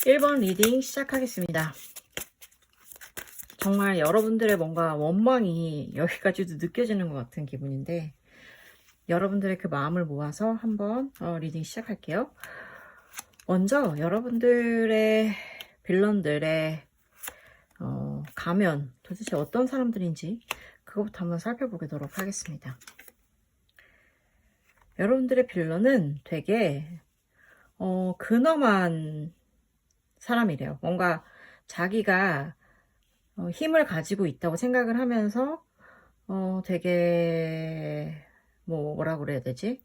1번 리딩 시작하겠습니다. 정말 여러분들의 뭔가 원망이 여기까지도 느껴지는 것 같은 기분인데, 여러분들의 그 마음을 모아서 한번 리딩 시작할게요. 먼저 여러분들의 빌런들의 가면 도대체 어떤 사람들인지 그것부터 한번 살펴보도록 하겠습니다. 여러분들의 빌런은 되게 근엄한 사람이래요. 뭔가 자기가 힘을 가지고 있다고 생각을 하면서 되게 뭐라 그래야 되지?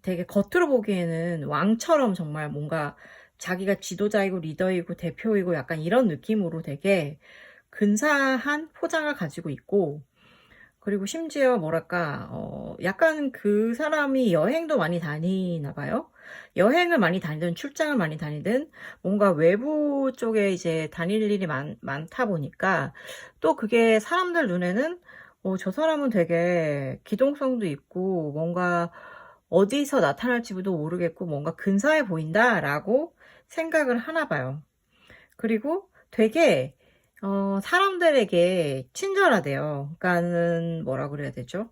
되게 겉으로 보기에는 왕처럼 정말 뭔가 자기가 지도자이고 리더이고 대표이고 약간 이런 느낌으로 되게 근사한 포장을 가지고 있고, 그리고 심지어 뭐랄까 약간 그 사람이 여행도 많이 다니나 봐요. 여행을 많이 다니든 출장을 많이 다니든 뭔가 외부 쪽에 이제 다닐 일이 많다 보니까 또 그게 사람들 눈에는 저 사람은 되게 기동성도 있고 뭔가 어디서 나타날지도 모르겠고 뭔가 근사해 보인다라고 생각을 하나 봐요. 그리고 되게 사람들에게 친절하대요. 그러니까는 뭐라 그래야 되죠?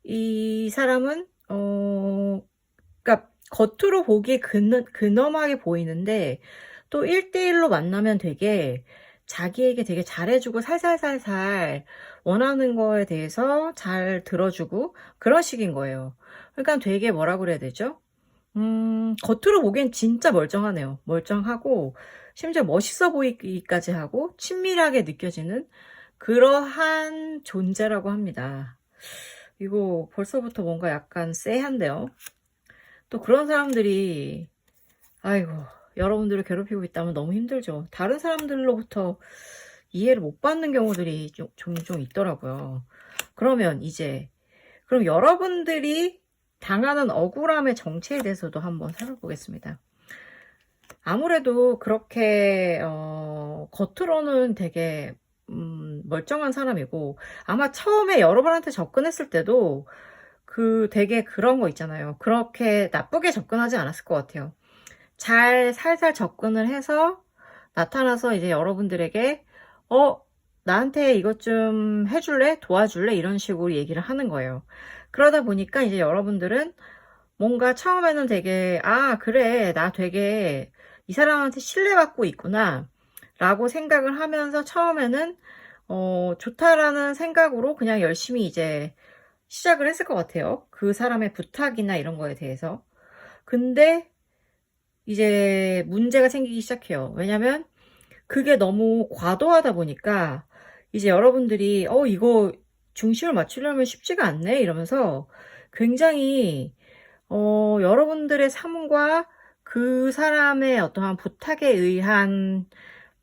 이 사람은 그러니까 겉으로 보기에 근엄하게 보이는데 또 1대1로 만나면 되게 자기에게 되게 잘해주고 살살살살 원하는 거에 대해서 잘 들어주고 그런 식인 거예요. 그러니까 되게 뭐라 그래야 되죠? 겉으로 보기엔 진짜 멀쩡하네요. 멀쩡하고 심지어 멋있어 보이기까지 하고 친밀하게 느껴지는 그러한 존재라고 합니다. 이거 벌써부터 뭔가 약간 쎄한데요. 또 그런 사람들이 아이고 여러분들을 괴롭히고 있다면 너무 힘들죠. 다른 사람들로부터 이해를 못 받는 경우들이 종종 있더라고요. 그러면 이제 그럼 여러분들이 당하는 억울함의 정체에 대해서도 한번 살펴보겠습니다. 아무래도 그렇게 겉으로는 되게 멀쩡한 사람이고 아마 처음에 여러분한테 접근했을 때도 그 되게 그런 거 있잖아요. 그렇게 나쁘게 접근하지 않았을 것 같아요. 잘 살살 접근을 해서 나타나서 이제 여러분들에게 나한테 이것 좀 해줄래? 도와줄래? 이런 식으로 얘기를 하는 거예요. 그러다 보니까 이제 여러분들은 뭔가 처음에는 되게 그래 나 되게 이 사람한테 신뢰받고 있구나 라고 생각을 하면서 처음에는 좋다라는 생각으로 그냥 열심히 이제 시작을 했을 것 같아요. 그 사람의 부탁이나 이런 거에 대해서. 근데 이제 문제가 생기기 시작해요. 왜냐면 그게 너무 과도하다 보니까 이제 여러분들이 이거 중심을 맞추려면 쉽지가 않네 이러면서 굉장히 여러분들의 삶과 그 사람의 어떠한 부탁에 의한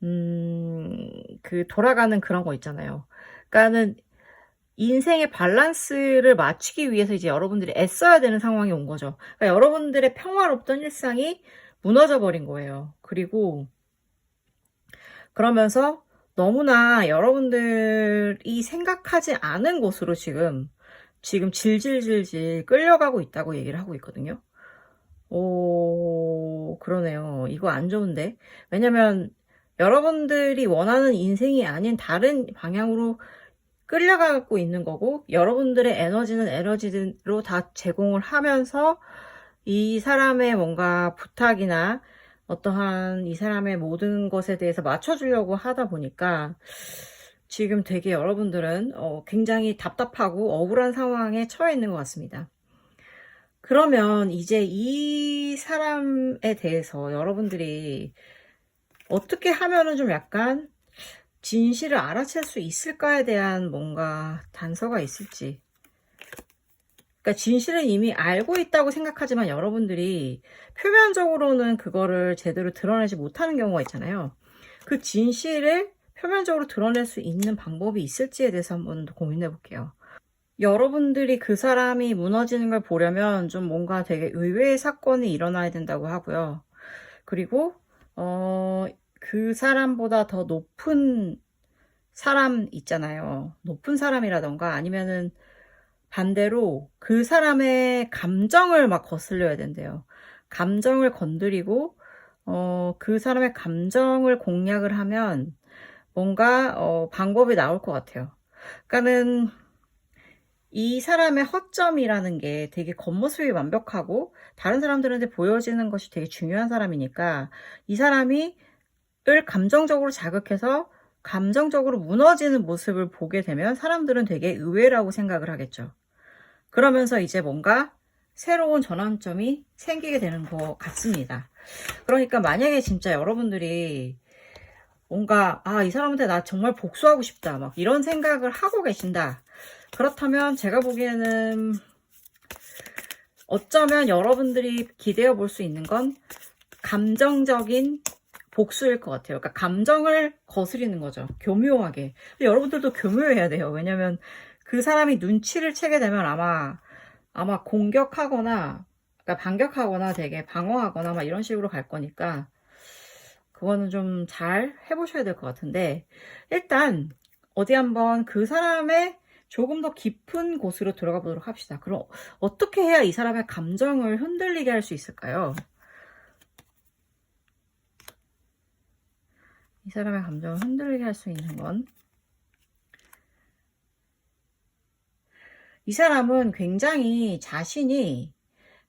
그 돌아가는 그런 거 있잖아요. 그러니까는 인생의 밸런스를 맞추기 위해서 이제 여러분들이 애써야 되는 상황이 온 거죠. 그러니까 여러분들의 평화롭던 일상이 무너져 버린 거예요. 그리고 그러면서 너무나 여러분들이 생각하지 않은 곳으로 지금 질질질질 끌려가고 있다고 얘기를 하고 있거든요. 그러네요. 이거 안 좋은데. 왜냐면 여러분들이 원하는 인생이 아닌 다른 방향으로 끌려가고 있는 거고, 여러분들의 에너지는 에너지로 다 제공을 하면서 이 사람의 뭔가 부탁이나 어떠한 이 사람의 모든 것에 대해서 맞춰주려고 하다 보니까 지금 되게 여러분들은 굉장히 답답하고 억울한 상황에 처해 있는 것 같습니다. 그러면 이제 이 사람에 대해서 여러분들이 어떻게 하면은 좀 약간 진실을 알아챌 수 있을까에 대한 뭔가 단서가 있을지. 그러니까 진실은 이미 알고 있다고 생각하지만 여러분들이 표면적으로는 그거를 제대로 드러내지 못하는 경우가 있잖아요. 그 진실을 표면적으로 드러낼 수 있는 방법이 있을지에 대해서 한번 더 고민해 볼게요. 여러분들이 그 사람이 무너지는 걸 보려면 좀 뭔가 되게 의외의 사건이 일어나야 된다고 하고요. 그리고 그 사람보다 더 높은 사람 있잖아요. 높은 사람이라던가 아니면은 반대로 그 사람의 감정을 막 거슬려야 된대요. 감정을 건드리고 그 사람의 감정을 공략을 하면 뭔가 방법이 나올 것 같아요. 그러니까는 이 사람의 허점이라는 게 되게 겉모습이 완벽하고 다른 사람들한테 보여지는 것이 되게 중요한 사람이니까 이 사람이 을 감정적으로 자극해서 감정적으로 무너지는 모습을 보게 되면 사람들은 되게 의외라고 생각을 하겠죠. 그러면서 이제 뭔가 새로운 전환점이 생기게 되는 것 같습니다. 그러니까 만약에 진짜 여러분들이 뭔가 이 사람한테 나 정말 복수하고 싶다 막 이런 생각을 하고 계신다. 그렇다면 제가 보기에는 어쩌면 여러분들이 기대어 볼 수 있는 건 감정적인 복수일 것 같아요. 그러니까 감정을 거스리는 거죠. 교묘하게. 근데 여러분들도 교묘해야 돼요. 왜냐면 그 사람이 눈치를 채게 되면 아마 공격하거나 그러니까 반격하거나 되게 방어하거나 막 이런 식으로 갈 거니까 그거는 좀 잘 해보셔야 될 것 같은데 일단 어디 한번 그 사람의 조금 더 깊은 곳으로 들어가 보도록 합시다. 그럼 어떻게 해야 이 사람의 감정을 흔들리게 할 수 있을까요? 이 사람의 감정을 흔들리게 할 수 있는 건 이 사람은 굉장히 자신이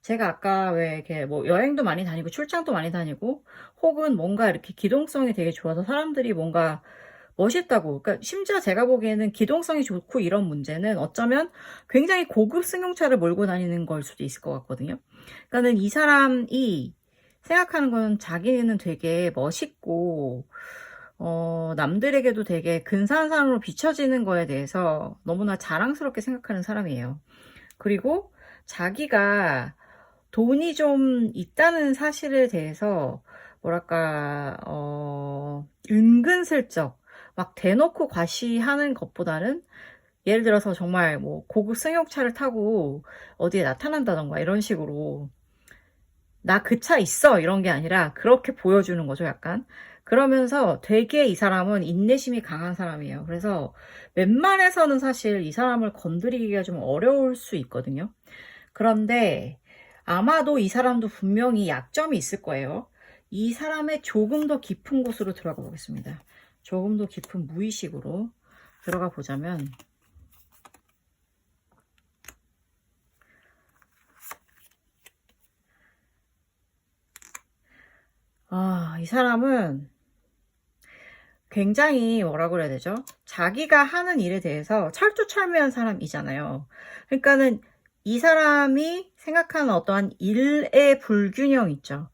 제가 아까 왜 이렇게 뭐 여행도 많이 다니고 출장도 많이 다니고 혹은 뭔가 이렇게 기동성이 되게 좋아서 사람들이 뭔가 멋있다고 그러니까 심지어 제가 보기에는 기동성이 좋고 이런 문제는 어쩌면 굉장히 고급 승용차를 몰고 다니는 걸 수도 있을 것 같거든요. 그러니까는 이 사람이 생각하는 건 자기는 되게 멋있고 남들에게도 되게 근사한 사람으로 비춰지는 거에 대해서 너무나 자랑스럽게 생각하는 사람이에요. 그리고 자기가 돈이 좀 있다는 사실에 대해서 뭐랄까 은근슬쩍 막 대놓고 과시하는 것보다는 예를 들어서 정말 뭐 고급 승용차를 타고 어디에 나타난다던가 이런 식으로 나 그 차 있어 이런 게 아니라 그렇게 보여주는 거죠 약간. 그러면서 되게 이 사람은 인내심이 강한 사람이에요. 그래서 웬만해서는 사실 이 사람을 건드리기가 좀 어려울 수 있거든요. 그런데 아마도 이 사람도 분명히 약점이 있을 거예요. 이 사람의 조금 더 깊은 곳으로 들어가 보겠습니다. 조금 더 깊은 무의식으로 들어가 보자면 이 사람은 굉장히 뭐라 그래야 되죠? 자기가 하는 일에 대해서 철두철미한 사람이잖아요. 그러니까는 이 사람이 생각하는 어떠한 일의 불균형 있죠.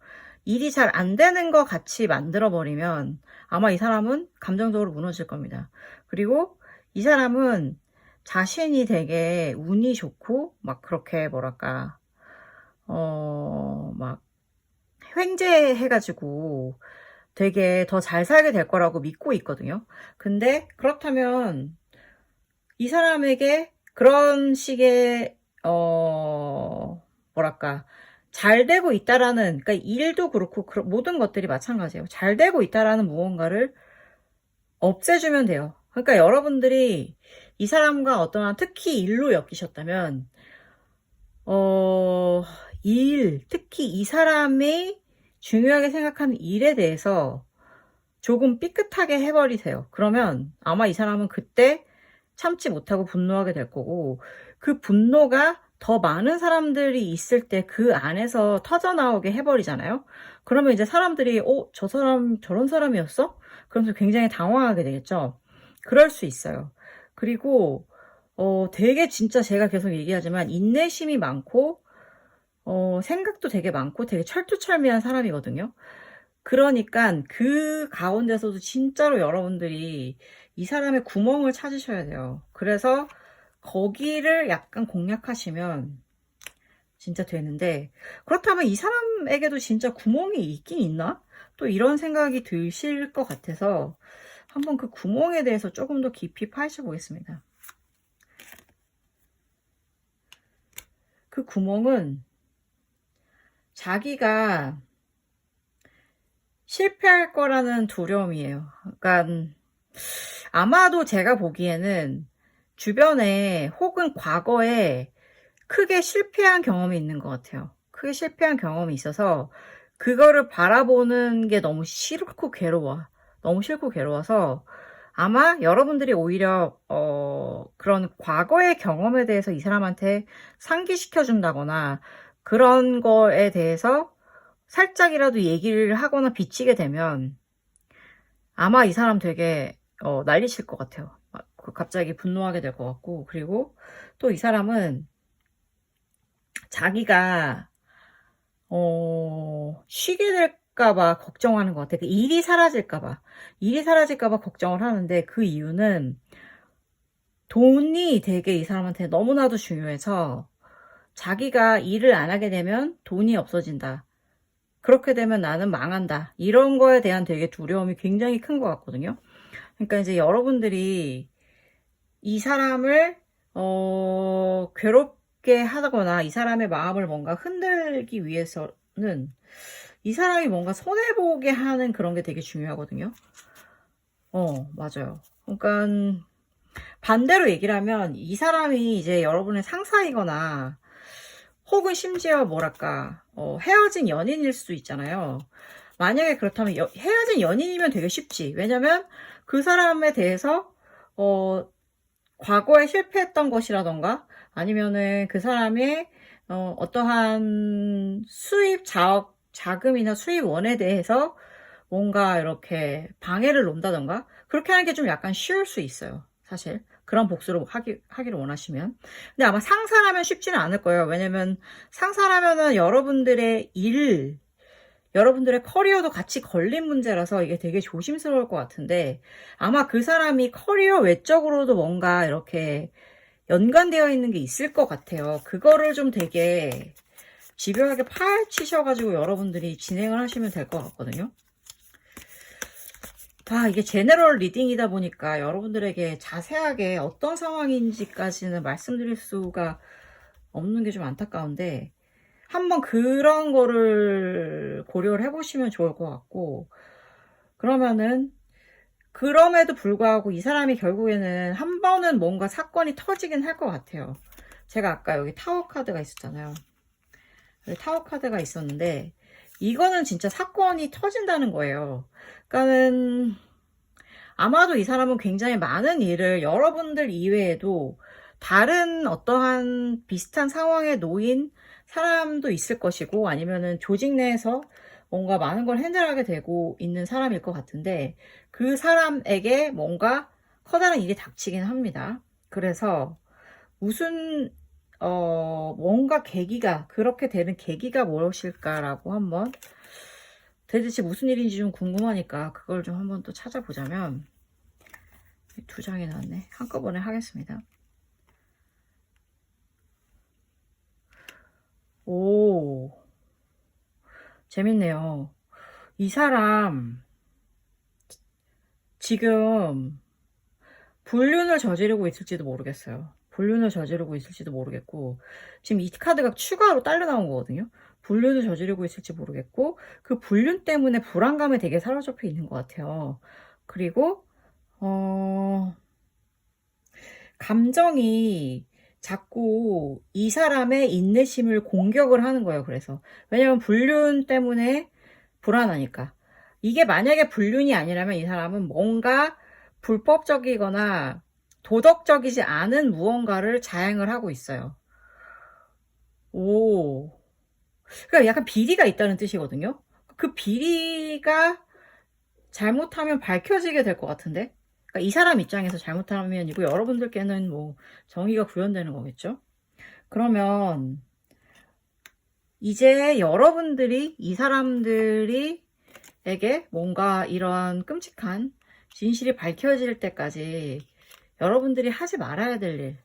일이 잘 안 되는 것 같이 만들어버리면 아마 이 사람은 감정적으로 무너질 겁니다. 그리고 이 사람은 자신이 되게 운이 좋고 막 그렇게 뭐랄까 막 횡재해가지고 되게 더 잘 살게 될 거라고 믿고 있거든요. 근데 그렇다면 이 사람에게 그런 식의 뭐랄까 잘 되고 있다라는 그러니까 일도 그렇고 모든 것들이 마찬가지예요. 잘 되고 있다라는 무언가를 없애주면 돼요. 그러니까 여러분들이 이 사람과 어떠한 특히 일로 엮이셨다면 특히 이 사람이 중요하게 생각하는 일에 대해서 조금 삐끗하게 해버리세요. 그러면 아마 이 사람은 그때 참지 못하고 분노하게 될 거고 그 분노가 더 많은 사람들이 있을 때 그 안에서 터져나오게 해버리잖아요. 그러면 이제 사람들이 저 사람 저런 사람이었어? 그러면서 굉장히 당황하게 되겠죠. 그럴 수 있어요. 그리고 되게 진짜 제가 계속 얘기하지만 인내심이 많고 생각도 되게 많고 되게 철두철미한 사람이거든요. 그러니까 그 가운데서도 진짜로 여러분들이 이 사람의 구멍을 찾으셔야 돼요. 그래서 거기를 약간 공략하시면 진짜 되는데 그렇다면 이 사람에게도 진짜 구멍이 있긴 있나? 또 이런 생각이 드실 것 같아서 한번 그 구멍에 대해서 조금 더 깊이 파헤쳐 보겠습니다. 그 구멍은 자기가 실패할 거라는 두려움이에요. 그러니까 아마도 제가 보기에는 주변에 혹은 과거에 크게 실패한 경험이 있는 것 같아요. 크게 실패한 경험이 있어서 그거를 바라보는 게 너무 싫고 괴로워. 너무 싫고 괴로워서 아마 여러분들이 오히려 그런 과거의 경험에 대해서 이 사람한테 상기시켜 준다거나 그런 거에 대해서 살짝이라도 얘기를 하거나 비치게 되면 아마 이 사람 되게 난리칠 것 같아요. 갑자기 분노하게 될 것 같고, 그리고 또 이 사람은 자기가 쉬게 될까봐 걱정하는 것 같아. 그 일이 사라질까봐 걱정을 하는데, 그 이유는 돈이 되게 이 사람한테 너무나도 중요해서 자기가 일을 안 하게 되면 돈이 없어진다. 그렇게 되면 나는 망한다. 이런 거에 대한 되게 두려움이 굉장히 큰 것 같거든요. 그러니까 이제 여러분들이 이 사람을 괴롭게 하거나 이 사람의 마음을 뭔가 흔들기 위해서는 이 사람이 뭔가 손해보게 하는 그런 게 되게 중요하거든요. 맞아요. 그러니까 반대로 얘기를 하면 이 사람이 이제 여러분의 상사이거나 혹은 심지어 뭐랄까 헤어진 연인일 수도 있잖아요. 만약에 그렇다면 헤어진 연인이면 되게 쉽지. 왜냐면 그 사람에 대해서 과거에 실패했던 것이라던가 아니면은 그 사람의 어떠한 수입 자금이나 수입원에 대해서 뭔가 이렇게 방해를 놓는다던가 그렇게 하는 게 좀 약간 쉬울 수 있어요. 사실 그런 복수를 하기를 원하시면. 근데 아마 상사라면 쉽지는 않을 거예요. 왜냐면 상사라면은 여러분들의 커리어도 같이 걸린 문제라서 이게 되게 조심스러울 것 같은데 아마 그 사람이 커리어 외적으로도 뭔가 이렇게 연관되어 있는 게 있을 것 같아요. 그거를 좀 되게 집요하게 파헤치셔가지고 여러분들이 진행을 하시면 될 것 같거든요. 이게 제너럴 리딩이다 보니까 여러분들에게 자세하게 어떤 상황인지까지는 말씀드릴 수가 없는 게 좀 안타까운데 한번 그런 거를 고려를 해보시면 좋을 것 같고, 그러면은 그럼에도 불구하고 이 사람이 결국에는 한 번은 뭔가 사건이 터지긴 할 것 같아요. 제가 아까 여기 타워 카드가 있었잖아요. 여기 타워 카드가 있었는데 이거는 진짜 사건이 터진다는 거예요. 그러니까는 아마도 이 사람은 굉장히 많은 일을 여러분들 이외에도 다른 어떠한 비슷한 상황에 놓인 사람도 있을 것이고 아니면은 조직 내에서 뭔가 많은 걸 핸들하게 되고 있는 사람일 것 같은데 그 사람에게 뭔가 커다란 일이 닥치긴 합니다. 그래서 무슨 뭔가 계기가 그렇게 되는 계기가 무엇일까라고 한번 도대체 무슨 일인지 좀 궁금하니까 그걸 좀 한번 또 찾아보자면 두 장이 나왔네. 한꺼번에 하겠습니다. 오, 재밌네요. 이 사람 지금 불륜을 저지르고 있을지도 모르겠어요. 불륜을 저지르고 있을지도 모르겠고 지금 이 카드가 추가로 딸려 나온 거거든요. 불륜을 저지르고 있을지 모르겠고 그 불륜 때문에 불안감에 되게 사로잡혀 있는 것 같아요. 그리고 감정이 자꾸 이 사람의 인내심을 공격을 하는 거예요. 그래서 왜냐면 불륜 때문에 불안하니까. 이게 만약에 불륜이 아니라면 이 사람은 뭔가 불법적이거나 도덕적이지 않은 무언가를 자행을 하고 있어요. 오. 그러니까 약간 비리가 있다는 뜻이거든요. 그 비리가 잘못하면 밝혀지게 될 것 같은데. 그러니까 이 사람 입장에서 잘못하면이고 여러분들께는 뭐 정의가 구현되는 거겠죠. 그러면 이제 여러분들이 이 사람들이 에게 뭔가 이런 끔찍한 진실이 밝혀질 때까지 여러분들이 하지 말아야 될 일,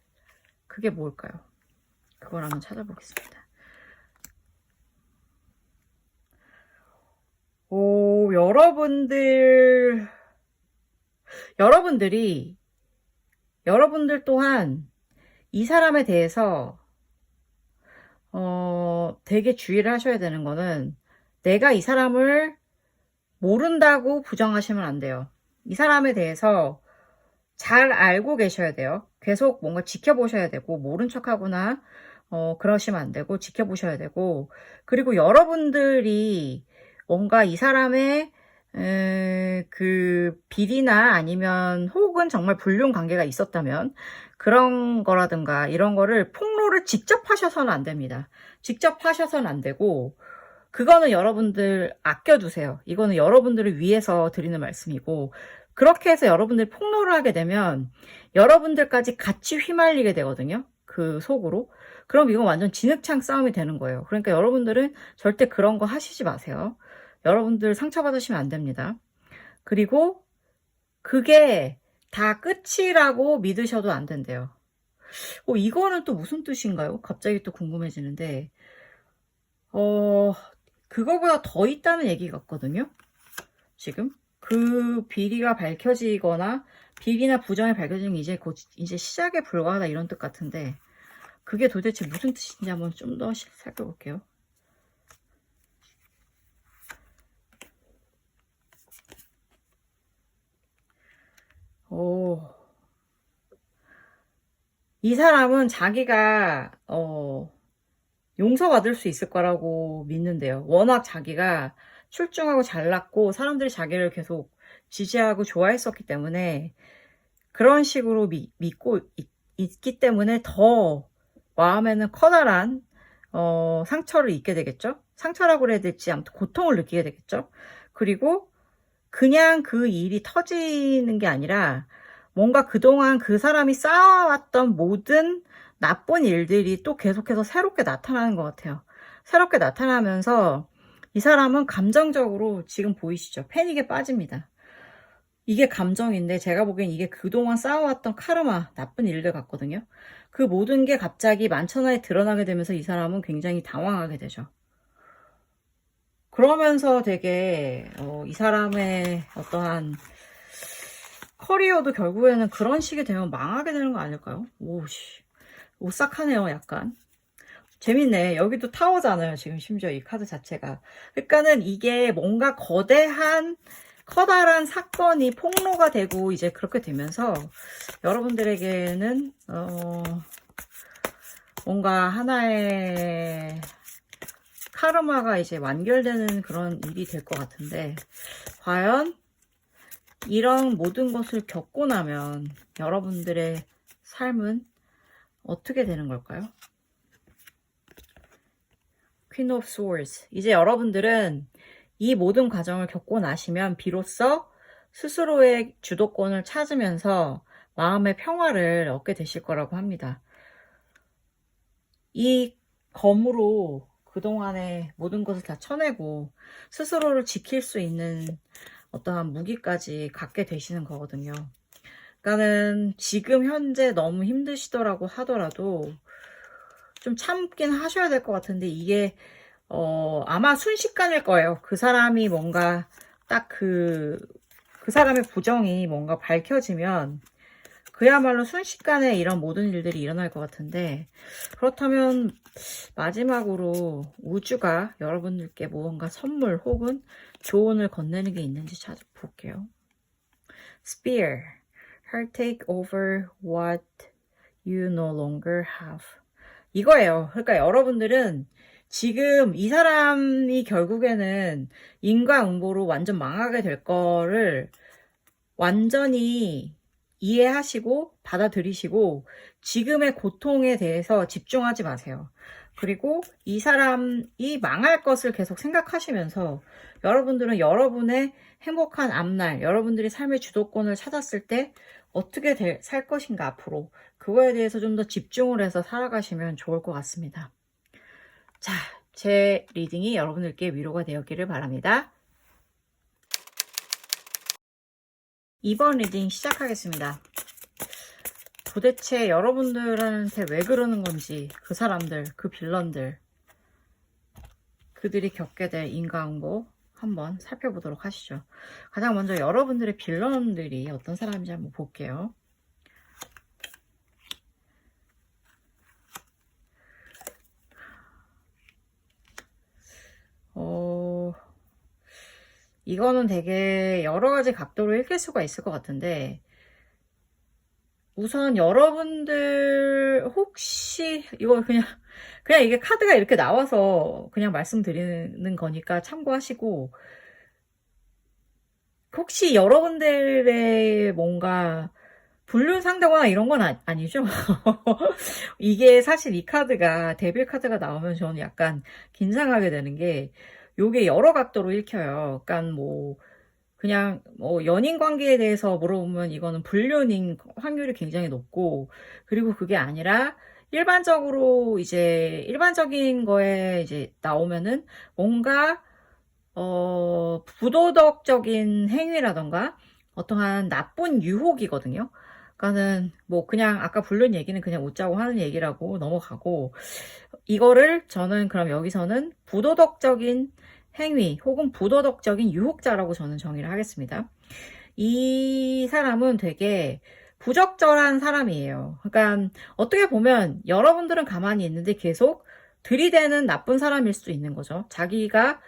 그게 뭘까요? 그걸 한번 찾아보겠습니다. 오, 여러분들 또한 이 사람에 대해서 되게 주의를 하셔야 되는 거는 내가 이 사람을 모른다고 부정하시면 안 돼요. 이 사람에 대해서 잘 알고 계셔야 돼요. 계속 뭔가 지켜보셔야 되고 모른 척하거나 그러시면 안 되고 지켜보셔야 되고 그리고 여러분들이 뭔가 이 사람의 그 비리나 아니면 혹은 정말 불륜 관계가 있었다면 그런 거라든가 이런 거를 폭로를 직접 하셔서는 안 됩니다. 직접 하셔서는 안 되고, 그거는 여러분들 아껴두세요. 이거는 여러분들을 위해서 드리는 말씀이고, 그렇게 해서 여러분들이 폭로를 하게 되면 여러분들까지 같이 휘말리게 되거든요. 그 속으로. 그럼 이건 완전 진흙창 싸움이 되는 거예요. 그러니까 여러분들은 절대 그런 거 하시지 마세요. 여러분들 상처받으시면 안 됩니다. 그리고 그게 다 끝이라고 믿으셔도 안 된대요. 이거는 또 무슨 뜻인가요? 갑자기 또 궁금해지는데, 그거보다 더 있다는 얘기 같거든요. 지금 그 비리가 밝혀지거나 비리나 부정이 밝혀지는 게 이제 곧 이제 시작에 불과하다 이런 뜻 같은데, 그게 도대체 무슨 뜻인지 한번 좀 더 살펴볼게요. 이 사람은 자기가 용서받을 수 있을 거라고 믿는데요. 워낙 자기가 출중하고 잘났고 사람들이 자기를 계속 지지하고 좋아했었기 때문에 그런 식으로 믿고 있기 때문에 더 마음에는 커다란 상처를 입게 되겠죠. 상처라고 그래야 될지 아무튼 고통을 느끼게 되겠죠. 그리고 그냥 그 일이 터지는 게 아니라 뭔가 그동안 그 사람이 쌓아왔던 모든 나쁜 일들이 또 계속해서 새롭게 나타나는 것 같아요. 새롭게 나타나면서 이 사람은 감정적으로 지금 보이시죠? 패닉에 빠집니다. 이게 감정인데 제가 보기엔 이게 그동안 쌓아왔던 카르마, 나쁜 일들 같거든요. 그 모든 게 갑자기 만천하에 드러나게 되면서 이 사람은 굉장히 당황하게 되죠. 그러면서 되게 이 사람의 어떠한 커리어도 결국에는 그런 식이 되면 망하게 되는 거 아닐까요? 오씨, 오싹하네요. 약간 재밌네. 여기도 타워잖아요. 지금 심지어 이 카드 자체가. 그러니까는 이게 뭔가 거대한 커다란 사건이 폭로가 되고 이제 그렇게 되면서 여러분들에게는 뭔가 하나의 카르마가 이제 완결되는 그런 일이 될 것 같은데, 과연 이런 모든 것을 겪고 나면 여러분들의 삶은 어떻게 되는 걸까요? Queen of Swords. 이제 여러분들은 이 모든 과정을 겪고 나시면 비로소 스스로의 주도권을 찾으면서 마음의 평화를 얻게 되실 거라고 합니다. 이 검으로 그동안의 모든 것을 다 쳐내고 스스로를 지킬 수 있는 어떠한 무기까지 갖게 되시는 거거든요. 그러니까는 지금 현재 너무 힘드시더라고 하더라도 좀 참긴 하셔야 될 것 같은데, 이게 아마 순식간일 거예요. 그 사람이 뭔가 딱 그 사람의 부정이 뭔가 밝혀지면 그야말로 순식간에 이런 모든 일들이 일어날 것 같은데, 그렇다면 마지막으로 우주가 여러분들께 무언가 선물 혹은 조언을 건네는 게 있는지 찾아볼게요. Spear. Her take over what you no longer have. 이거예요. 그러니까 여러분들은 지금 이 사람이 결국에는 인과응보로 완전 망하게 될 거를 완전히 이해하시고 받아들이시고 지금의 고통에 대해서 집중하지 마세요. 그리고 이 사람이 망할 것을 계속 생각하시면서 여러분들은 여러분의 행복한 앞날, 여러분들이 삶의 주도권을 찾았을 때 어떻게 살 것인가 앞으로, 그거에 대해서 좀 더 집중을 해서 살아가시면 좋을 것 같습니다. 자, 제 리딩이 여러분들께 위로가 되었기를 바랍니다. 2번 리딩 시작하겠습니다. 도대체 여러분들한테 왜 그러는 건지, 그 사람들, 그 빌런들, 그들이 겪게 될 인과응보 한번 살펴보도록 하시죠. 가장 먼저 여러분들의 빌런들이 어떤 사람인지 한번 볼게요. 이거는 되게 여러 가지 각도로 읽힐 수가 있을 것 같은데, 우선 여러분들 혹시 이거 그냥 그냥 이게 카드가 이렇게 나와서 그냥 말씀드리는 거니까 참고하시고, 혹시 여러분들의 뭔가 불륜 상대거나 이런 건 아니죠? 이게 사실 이 카드가 데빌 카드가 나오면 저는 약간 긴장하게 되는 게, 요게 여러 각도로 읽혀요. 그러니까 뭐 그냥 뭐 연인 관계에 대해서 물어보면 이거는 불륜인 확률이 굉장히 높고, 그리고 그게 아니라 일반적으로 이제 일반적인 거에 이제 나오면은 뭔가 부도덕적인 행위라던가 어떠한 나쁜 유혹이거든요. 그러니까는 뭐 그냥 아까 불륜 얘기는 그냥 웃자고 하는 얘기라고 넘어가고, 이거를 저는 그럼 여기서는 부도덕적인 행위 혹은 부도덕적인 유혹자라고 저는 정의를 하겠습니다. 이 사람은 되게 부적절한 사람이에요. 그러니까 어떻게 보면 여러분들은 가만히 있는데 계속 들이대는 나쁜 사람일 수도 있는 거죠. 자기가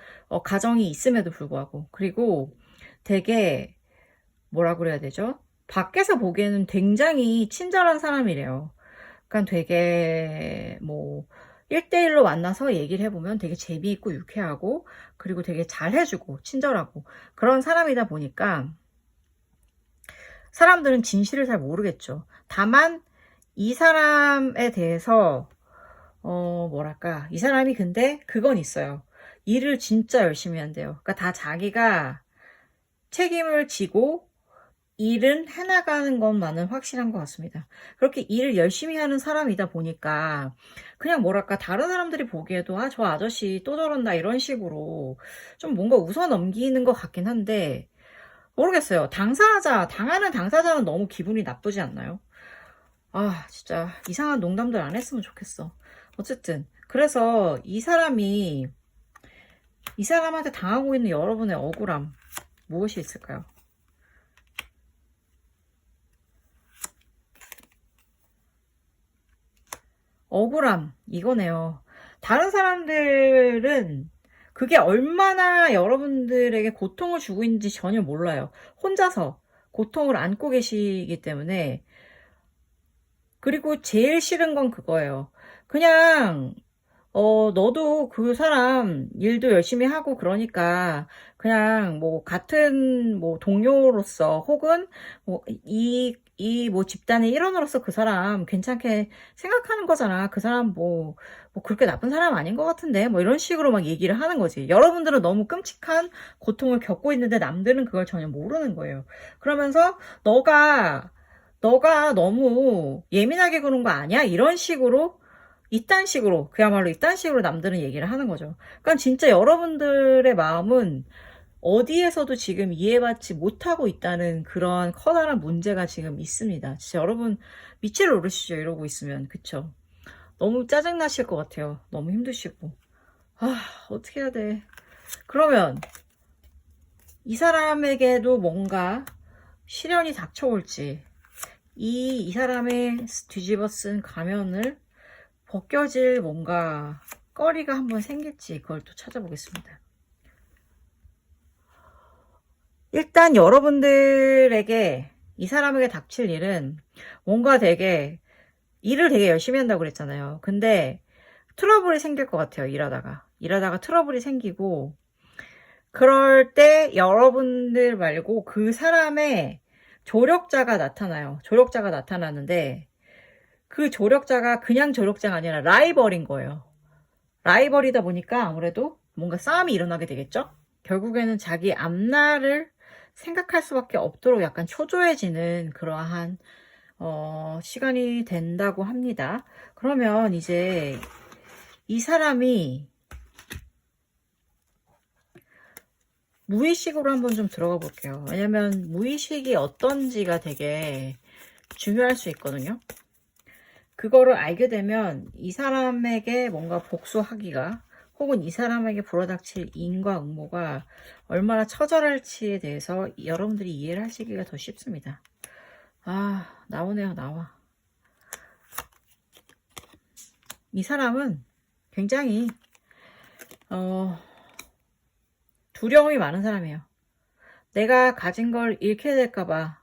가정이 있음에도 불구하고. 그리고 되게 뭐라 그래야 되죠? 밖에서 보기에는 굉장히 친절한 사람이래요. 그러니까 되게 뭐 1대1로 만나서 얘기를 해보면 되게 재미있고 유쾌하고, 그리고 되게 잘해주고 친절하고 그런 사람이다 보니까 사람들은 진실을 잘 모르겠죠. 다만 이 사람에 대해서 뭐랄까, 이 사람이 근데 그건 있어요. 일을 진짜 열심히 한대요. 그러니까 다 자기가 책임을 지고 일은 해나가는 것만은 확실한 것 같습니다. 그렇게 일을 열심히 하는 사람이다 보니까 그냥 뭐랄까, 다른 사람들이 보기에도 아, 저 아저씨 또 저런다 이런 식으로 좀 뭔가 웃어 넘기는 것 같긴 한데, 모르겠어요. 당하는 당사자는 너무 기분이 나쁘지 않나요? 아, 진짜 이상한 농담들 안 했으면 좋겠어. 어쨌든 그래서 이 사람한테 당하고 있는 여러분의 억울함 무엇이 있을까요? 억울함 이거네요. 다른 사람들은 그게 얼마나 여러분들에게 고통을 주고 있는지 전혀 몰라요. 혼자서 고통을 안고 계시기 때문에. 그리고 제일 싫은 건 그거예요. 그냥 너도 그 사람 일도 열심히 하고 그러니까 그냥 뭐 같은 뭐 동료로서 혹은 뭐 이 뭐 집단의 일원으로서 그 사람 괜찮게 생각하는 거잖아. 그 사람 뭐 그렇게 나쁜 사람 아닌 것 같은데 뭐 이런 식으로 막 얘기를 하는 거지. 여러분들은 너무 끔찍한 고통을 겪고 있는데 남들은 그걸 전혀 모르는 거예요. 그러면서 너가 너무 예민하게 구는 거 아니야? 이런 식으로 이딴 식으로, 그야말로 이딴 식으로 남들은 얘기를 하는 거죠. 그러니까 진짜 여러분들의 마음은 어디에서도 지금 이해받지 못하고 있다는 그런 커다란 문제가 지금 있습니다. 진짜 여러분 미치를 오르시죠, 이러고 있으면. 그쵸? 너무 짜증나실 것 같아요. 너무 힘드시고. 아, 어떻게 해야 돼. 그러면 이 사람에게도 뭔가 시련이 닥쳐올지, 이 사람의 뒤집어 쓴 가면을 벗겨질 뭔가 꺼리가 한번 생길지 그걸 또 찾아보겠습니다. 일단 여러분들에게 이 사람에게 닥칠 일은 뭔가 되게 일을 되게 열심히 한다고 그랬잖아요. 근데 트러블이 생길 것 같아요. 일하다가 트러블이 생기고, 그럴 때 여러분들 말고 그 사람의 조력자가 나타나요. 조력자가 나타나는데 그 조력자가 그냥 조력자가 아니라 라이벌인 거예요. 라이벌이다 보니까 아무래도 뭔가 싸움이 일어나게 되겠죠? 결국에는 자기 앞날을 생각할 수밖에 없도록 약간 초조해지는 그러한 시간이 된다고 합니다. 그러면 이제 이 사람이 무의식으로 한번 좀 들어가 볼게요. 왜냐면 무의식이 어떤지가 되게 중요할 수 있거든요. 그거를 알게 되면 이 사람에게 뭔가 복수하기가, 혹은 이 사람에게 불어닥칠 인과 응모가 얼마나 처절할지에 대해서 여러분들이 이해를 하시기가 더 쉽습니다. 아, 나오네요. 나와. 이 사람은 굉장히 두려움이 많은 사람이에요. 내가 가진 걸 잃게 될까봐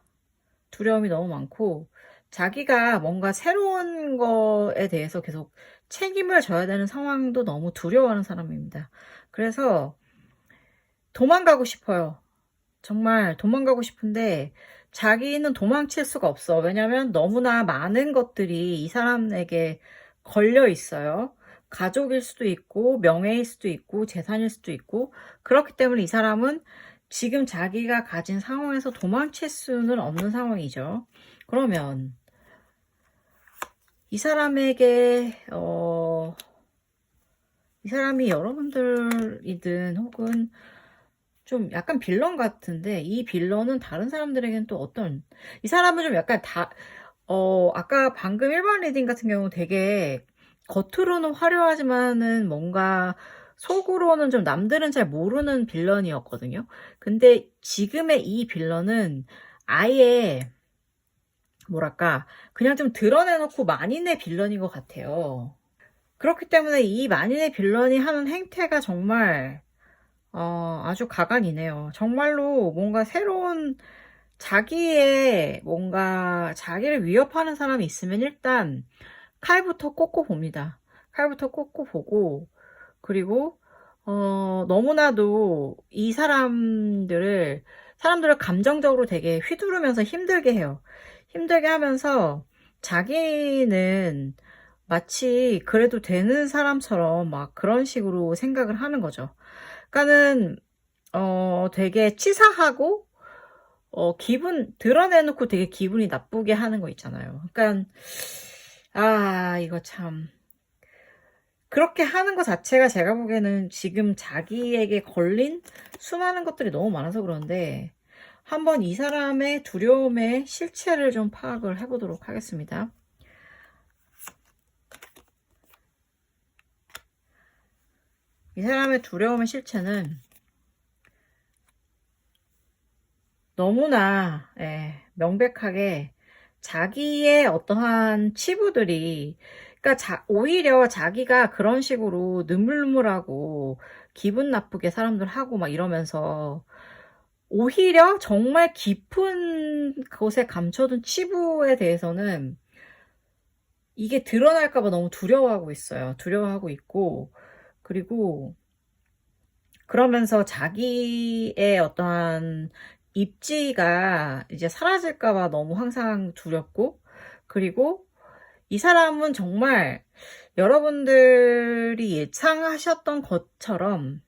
두려움이 너무 많고, 자기가 뭔가 새로운 거에 대해서 계속 책임을 져야 되는 상황도 너무 두려워하는 사람입니다. 그래서 도망가고 싶어요. 정말 도망가고 싶은데 자기는 도망칠 수가 없어. 왜냐면 너무나 많은 것들이 이 사람에게 걸려 있어요. 가족일 수도 있고 명예일 수도 있고 재산일 수도 있고, 그렇기 때문에 이 사람은 지금 자기가 가진 상황에서 도망칠 수는 없는 상황이죠. 그러면 이 사람에게 이 사람이 여러분들이든 혹은 좀 약간 빌런 같은데, 이 빌런은 다른 사람들에게는 또 어떤, 이 사람은 좀 약간 아까 방금 1번 리딩 같은 경우 되게 겉으로는 화려하지만은 뭔가 속으로는 좀 남들은 잘 모르는 빌런이었거든요. 근데 지금의 이 빌런은 아예 뭐랄까 그냥 좀 드러내놓고 만인의 빌런인 것 같아요. 그렇기 때문에 이 만인의 빌런이 하는 행태가 정말 아주 가관이네요. 정말로 뭔가 새로운 자기의 뭔가 자기를 위협하는 사람이 있으면 일단 칼부터 꽂고 봅니다. 칼부터 꽂고 보고, 그리고 너무나도 이 사람들을 감정적으로 되게 휘두르면서 힘들게 해요. 힘들게 하면서 자기는 마치 그래도 되는 사람처럼 막 그런 식으로 생각을 하는 거죠. 그러니까는 되게 치사하고 기분 드러내놓고 되게 기분이 나쁘게 하는 거 있잖아요. 그러니까 이거 참 그렇게 하는 것 자체가 제가 보기에는 지금 자기에게 걸린 수많은 것들이 너무 많아서 그런데, 한번 이 사람의 두려움의 실체를 좀 파악을 해보도록 하겠습니다. 이 사람의 두려움의 실체는 너무나 명백하게 자기의 어떠한 치부들이, 그러니까 오히려 자기가 그런 식으로 눈물눈물하고 기분 나쁘게 사람들 하고 막 이러면서 오히려 정말 깊은 곳에 감춰둔 치부에 대해서는 이게 드러날까봐 너무 두려워하고 있어요. 두려워하고 있고, 그리고 그러면서 자기의 어떠한 입지가 이제 사라질까봐 너무 항상 두렵고, 그리고 이 사람은 정말 여러분들이 예상하셨던 것처럼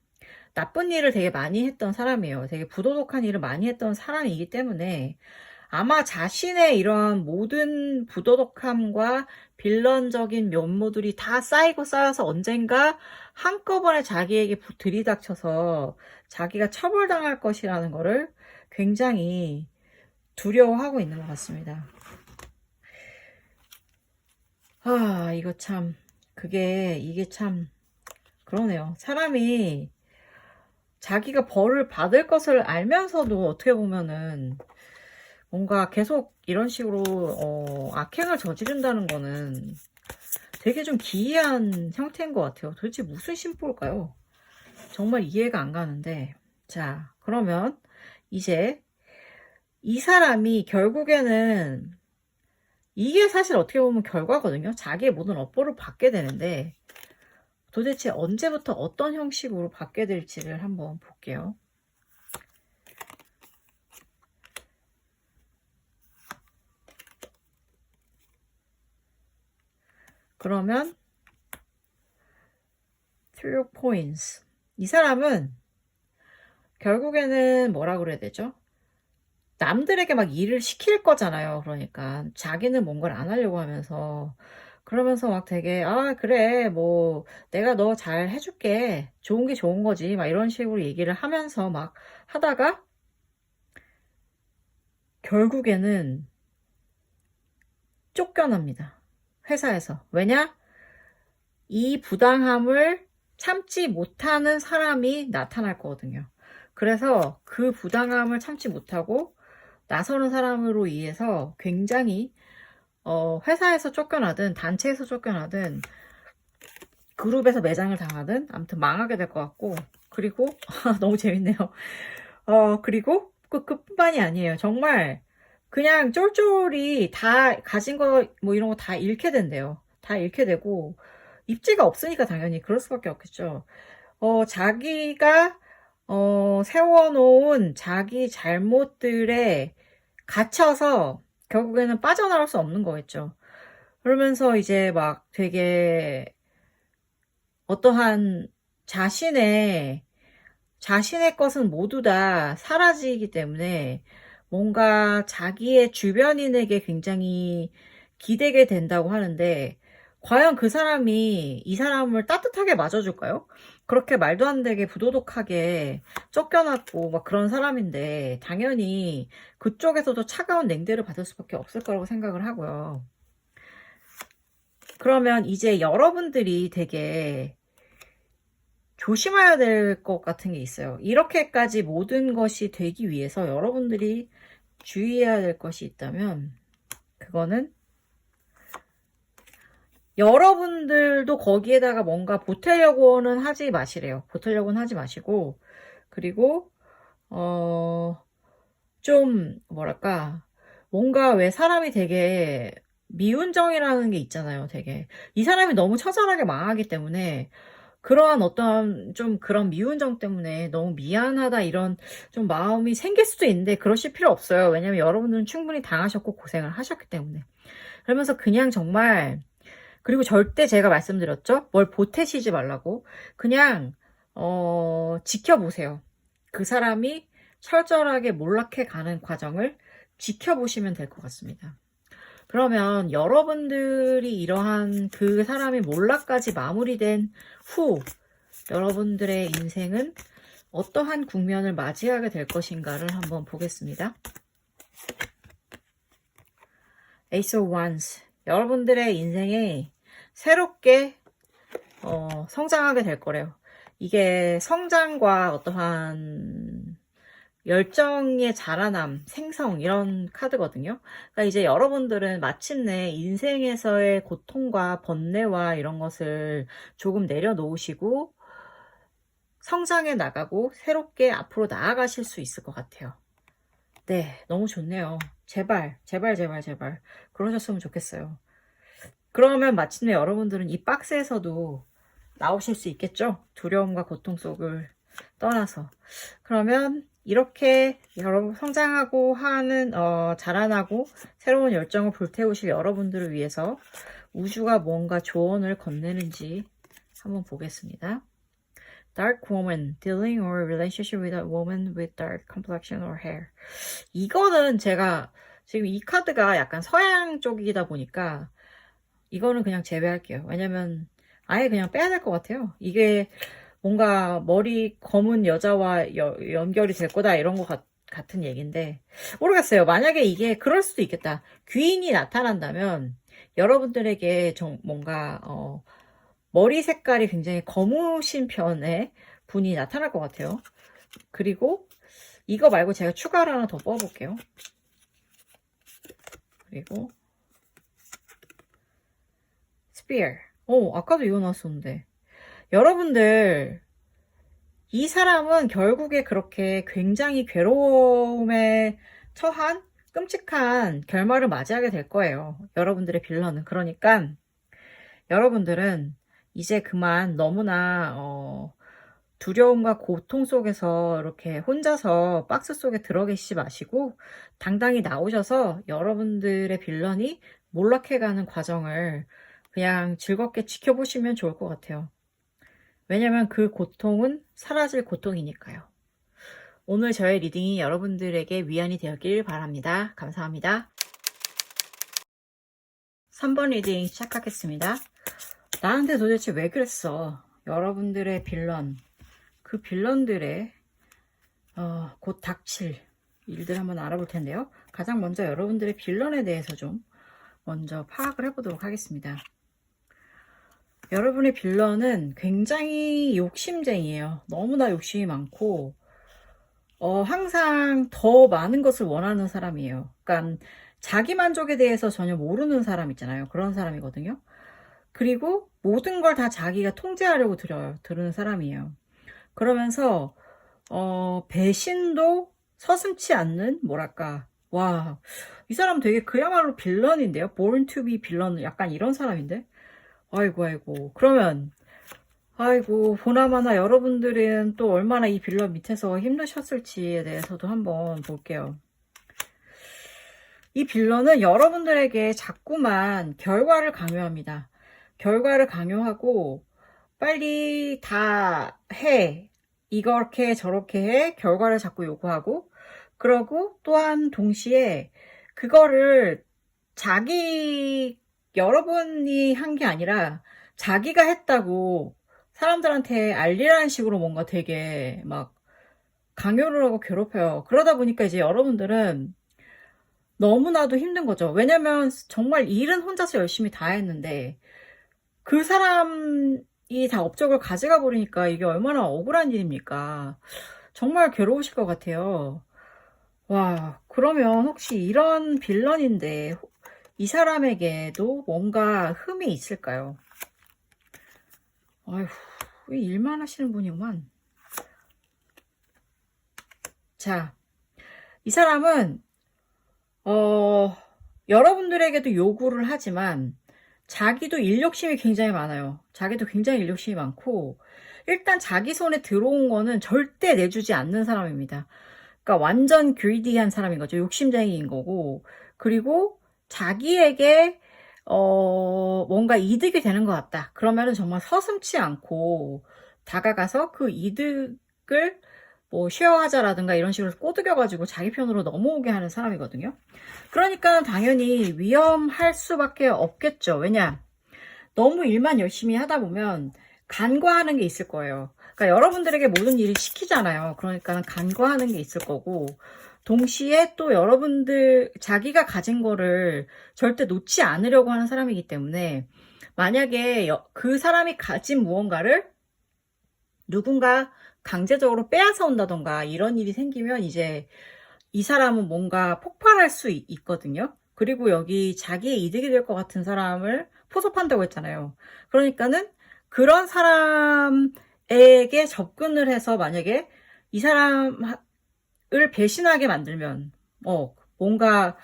나쁜 일을 되게 많이 했던 사람이에요. 되게 부도덕한 일을 많이 했던 사람이기 때문에 아마 자신의 이런 모든 부도덕함과 빌런적인 면모들이 다 쌓이고 쌓여서 언젠가 한꺼번에 자기에게 들이닥쳐서 자기가 처벌당할 것이라는 거를 굉장히 두려워하고 있는 것 같습니다. 이거 참, 이게 참, 그러네요. 사람이 자기가 벌을 받을 것을 알면서도 어떻게 보면은 뭔가 계속 이런 식으로 악행을 저지른다는 거는 되게 좀 기이한 형태인 것 같아요. 도대체 무슨 심보일까요? 정말 이해가 안 가는데. 자, 그러면 이제 이 사람이 결국에는 이게 사실 어떻게 보면 결과거든요. 자기의 모든 업보를 받게 되는데 도대체 언제부터 어떤 형식으로 받게 될지를 한번 볼게요. 그러면 Three Points. 이 사람은 결국에는 뭐라 그래야 되죠? 남들에게 막 일을 시킬 거잖아요. 그러니까 자기는 뭔가를 안 하려고 하면서, 그러면서 막 되게 그래 뭐 내가 너 잘 해줄게, 좋은 게 좋은 거지, 막 이런 식으로 얘기를 하면서 막 하다가 결국에는 쫓겨납니다. 회사에서. 왜냐? 이 부당함을 참지 못하는 사람이 나타날 거거든요. 그래서 그 부당함을 참지 못하고 나서는 사람으로 인해서 굉장히 회사에서 쫓겨나든 단체에서 쫓겨나든 그룹에서 매장을 당하든 아무튼 망하게 될 것 같고, 그리고 너무 재밌네요. 그리고 그뿐만이 아니에요. 정말 그냥 쫄쫄이 다 가진 거 뭐 이런 거 다 잃게 된대요. 다 잃게 되고, 입지가 없으니까 당연히 그럴 수밖에 없겠죠. 자기가 세워놓은 자기 잘못들에 갇혀서 결국에는 빠져나올 수 없는 거겠죠. 그러면서 이제 막 되게 어떠한 자신의 것은 모두 다 사라지기 때문에 뭔가 자기의 주변인에게 굉장히 기대게 된다고 하는데, 과연 그 사람이 이 사람을 따뜻하게 맞아줄까요? 그렇게 말도 안 되게 부도덕하게 쫓겨났고 막 그런 사람인데 당연히 그쪽에서도 차가운 냉대를 받을 수밖에 없을 거라고 생각을 하고요. 그러면 이제 여러분들이 되게 조심해야 될 것 같은 게 있어요. 이렇게까지 모든 것이 되기 위해서 여러분들이 주의해야 될 것이 있다면, 그거는 여러분들도 거기에다가 뭔가 보태려고는 하지 마시래요. 보태려고는 하지 마시고, 그리고 좀 뭐랄까, 뭔가 왜 사람이 되게 미운정이라는 게 있잖아요. 되게 이 사람이 너무 처절하게 망하기 때문에 그러한 어떤 좀 그런 미운정 때문에 너무 미안하다 이런 좀 마음이 생길 수도 있는데, 그러실 필요 없어요. 왜냐면 여러분들은 충분히 당하셨고 고생을 하셨기 때문에. 그러면서 그냥 정말, 그리고 절대 제가 말씀드렸죠? 뭘 보태시지 말라고. 그냥 지켜보세요. 그 사람이 철저하게 몰락해 가는 과정을 지켜보시면 될 것 같습니다. 그러면 여러분들이 이러한 그 사람이 몰락까지 마무리된 후 여러분들의 인생은 어떠한 국면을 맞이하게 될 것인가를 한번 보겠습니다. Ace of Wands. 여러분들의 인생에 새롭게 성장하게 될 거래요. 이게 성장과 어떠한 열정의 자라남, 생성 이런 카드거든요. 그러니까 이제 여러분들은 마침내 인생에서의 고통과 번뇌와 이런 것을 조금 내려놓으시고 성장해 나가고 새롭게 앞으로 나아가실 수 있을 것 같아요. 네, 너무 좋네요. 제발, 제발, 제발, 제발 그러셨으면 좋겠어요. 그러면 마침내 여러분들은 이 박스에서도 나오실 수 있겠죠? 두려움과 고통 속을 떠나서. 그러면 이렇게 여러분 성장하고 하는 자라나고 새로운 열정을 불태우실 여러분들을 위해서 우주가 뭔가 조언을 건네는지 한번 보겠습니다. Dark woman, dealing or relationship with a woman with dark complexion or hair. 이거는 제가 지금 이 카드가 약간 서양 쪽이다 보니까 이거는 그냥 제외할게요. 왜냐면 아예 그냥 빼야 될 것 같아요. 이게 뭔가 머리 검은 여자와 연결이 될 거다 이런 거 같은 얘기인데 모르겠어요. 만약에 이게 그럴 수도 있겠다. 귀인이 나타난다면 여러분들에게 뭔가 머리 색깔이 굉장히 검으신 편의 분이 나타날 것 같아요. 그리고 이거 말고 제가 추가로 하나 더 뽑아볼게요. 그리고 Spear. 아까도 이거 나왔었는데 여러분들 이 사람은 결국에 그렇게 굉장히 괴로움에 처한 끔찍한 결말을 맞이하게 될 거예요. 여러분들의 빌런은. 그러니까 여러분들은 이제 그만 너무나 두려움과 고통 속에서 이렇게 혼자서 박스 속에 들어 계시지 마시고 당당히 나오셔서 여러분들의 빌런이 몰락해가는 과정을 그냥 즐겁게 지켜보시면 좋을 것 같아요. 왜냐면 그 고통은 사라질 고통이니까요. 오늘 저의 리딩이 여러분들에게 위안이 되었길 바랍니다. 감사합니다. 3번 리딩 시작하겠습니다. 나한테 도대체 왜 그랬어? 여러분들의 빌런, 그 빌런들의 곧 닥칠 일들 한번 알아볼 텐데요. 가장 먼저 여러분들의 빌런에 대해서 좀 먼저 파악을 해보도록 하겠습니다. 여러분의 빌런은 굉장히 욕심쟁이에요. 너무나 욕심이 많고 항상 더 많은 것을 원하는 사람이에요. 그러니까 자기 만족에 대해서 전혀 모르는 사람 있잖아요. 그런 사람이거든요. 그리고 모든 걸 다 자기가 통제하려고 들으는 사람이에요. 그러면서 배신도 서슴지 않는, 뭐랄까, 와, 이 사람 되게 그야말로 빌런인데요. Born to be 빌런, 약간 이런 사람인데 아이고, 아이고. 그러면, 아이고, 보나마나 여러분들은 또 얼마나 이 빌런 밑에서 힘드셨을지에 대해서도 한번 볼게요. 이 빌런은 여러분들에게 자꾸만 결과를 강요합니다. 결과를 강요하고, 빨리 다 해. 이렇게 저렇게 해. 결과를 자꾸 요구하고, 그러고 또한 동시에 그거를 여러분이 한 게 아니라 자기가 했다고 사람들한테 알리라는 식으로 뭔가 되게 막 강요를 하고 괴롭혀요. 그러다 보니까 이제 여러분들은 너무나도 힘든 거죠. 왜냐면 정말 일은 혼자서 열심히 다 했는데 그 사람이 다 업적을 가져가 버리니까 이게 얼마나 억울한 일입니까? 정말 괴로우실 것 같아요. 와, 그러면 혹시 이런 빌런인데 이 사람에게도 뭔가 흠이 있을까요? 아휴, 일만 하시는 분이구만. 자, 이 사람은 여러분들에게도 요구를 하지만 자기도 일 욕심이 굉장히 많아요. 자기도 굉장히 일 욕심이 많고 일단 자기 손에 들어온 거는 절대 내주지 않는 사람입니다. 그러니까 완전 greedy한 사람인 거죠. 욕심쟁이인 거고 그리고 자기에게 뭔가 이득이 되는 것 같다. 그러면은 정말 서슴지 않고 다가가서 그 이득을 뭐 쉐어하자라든가 이런 식으로 꼬드겨가지고 자기 편으로 넘어오게 하는 사람이거든요. 그러니까 당연히 위험할 수밖에 없겠죠. 왜냐? 너무 일만 열심히 하다 보면 간과하는 게 있을 거예요. 그러니까 여러분들에게 모든 일을 시키잖아요. 그러니까 간과하는 게 있을 거고 동시에 또 여러분들 자기가 가진 거를 절대 놓지 않으려고 하는 사람이기 때문에 만약에 그 사람이 가진 무언가를 누군가 강제적으로 빼앗아 온다던가 이런 일이 생기면 이제 이 사람은 뭔가 폭발할 수 있거든요. 그리고 여기 자기의 이득이 될 것 같은 사람을 포섭한다고 했잖아요. 그러니까는 그런 사람에게 접근을 해서 만약에 이 사람을 배신하게 만들면 뭔가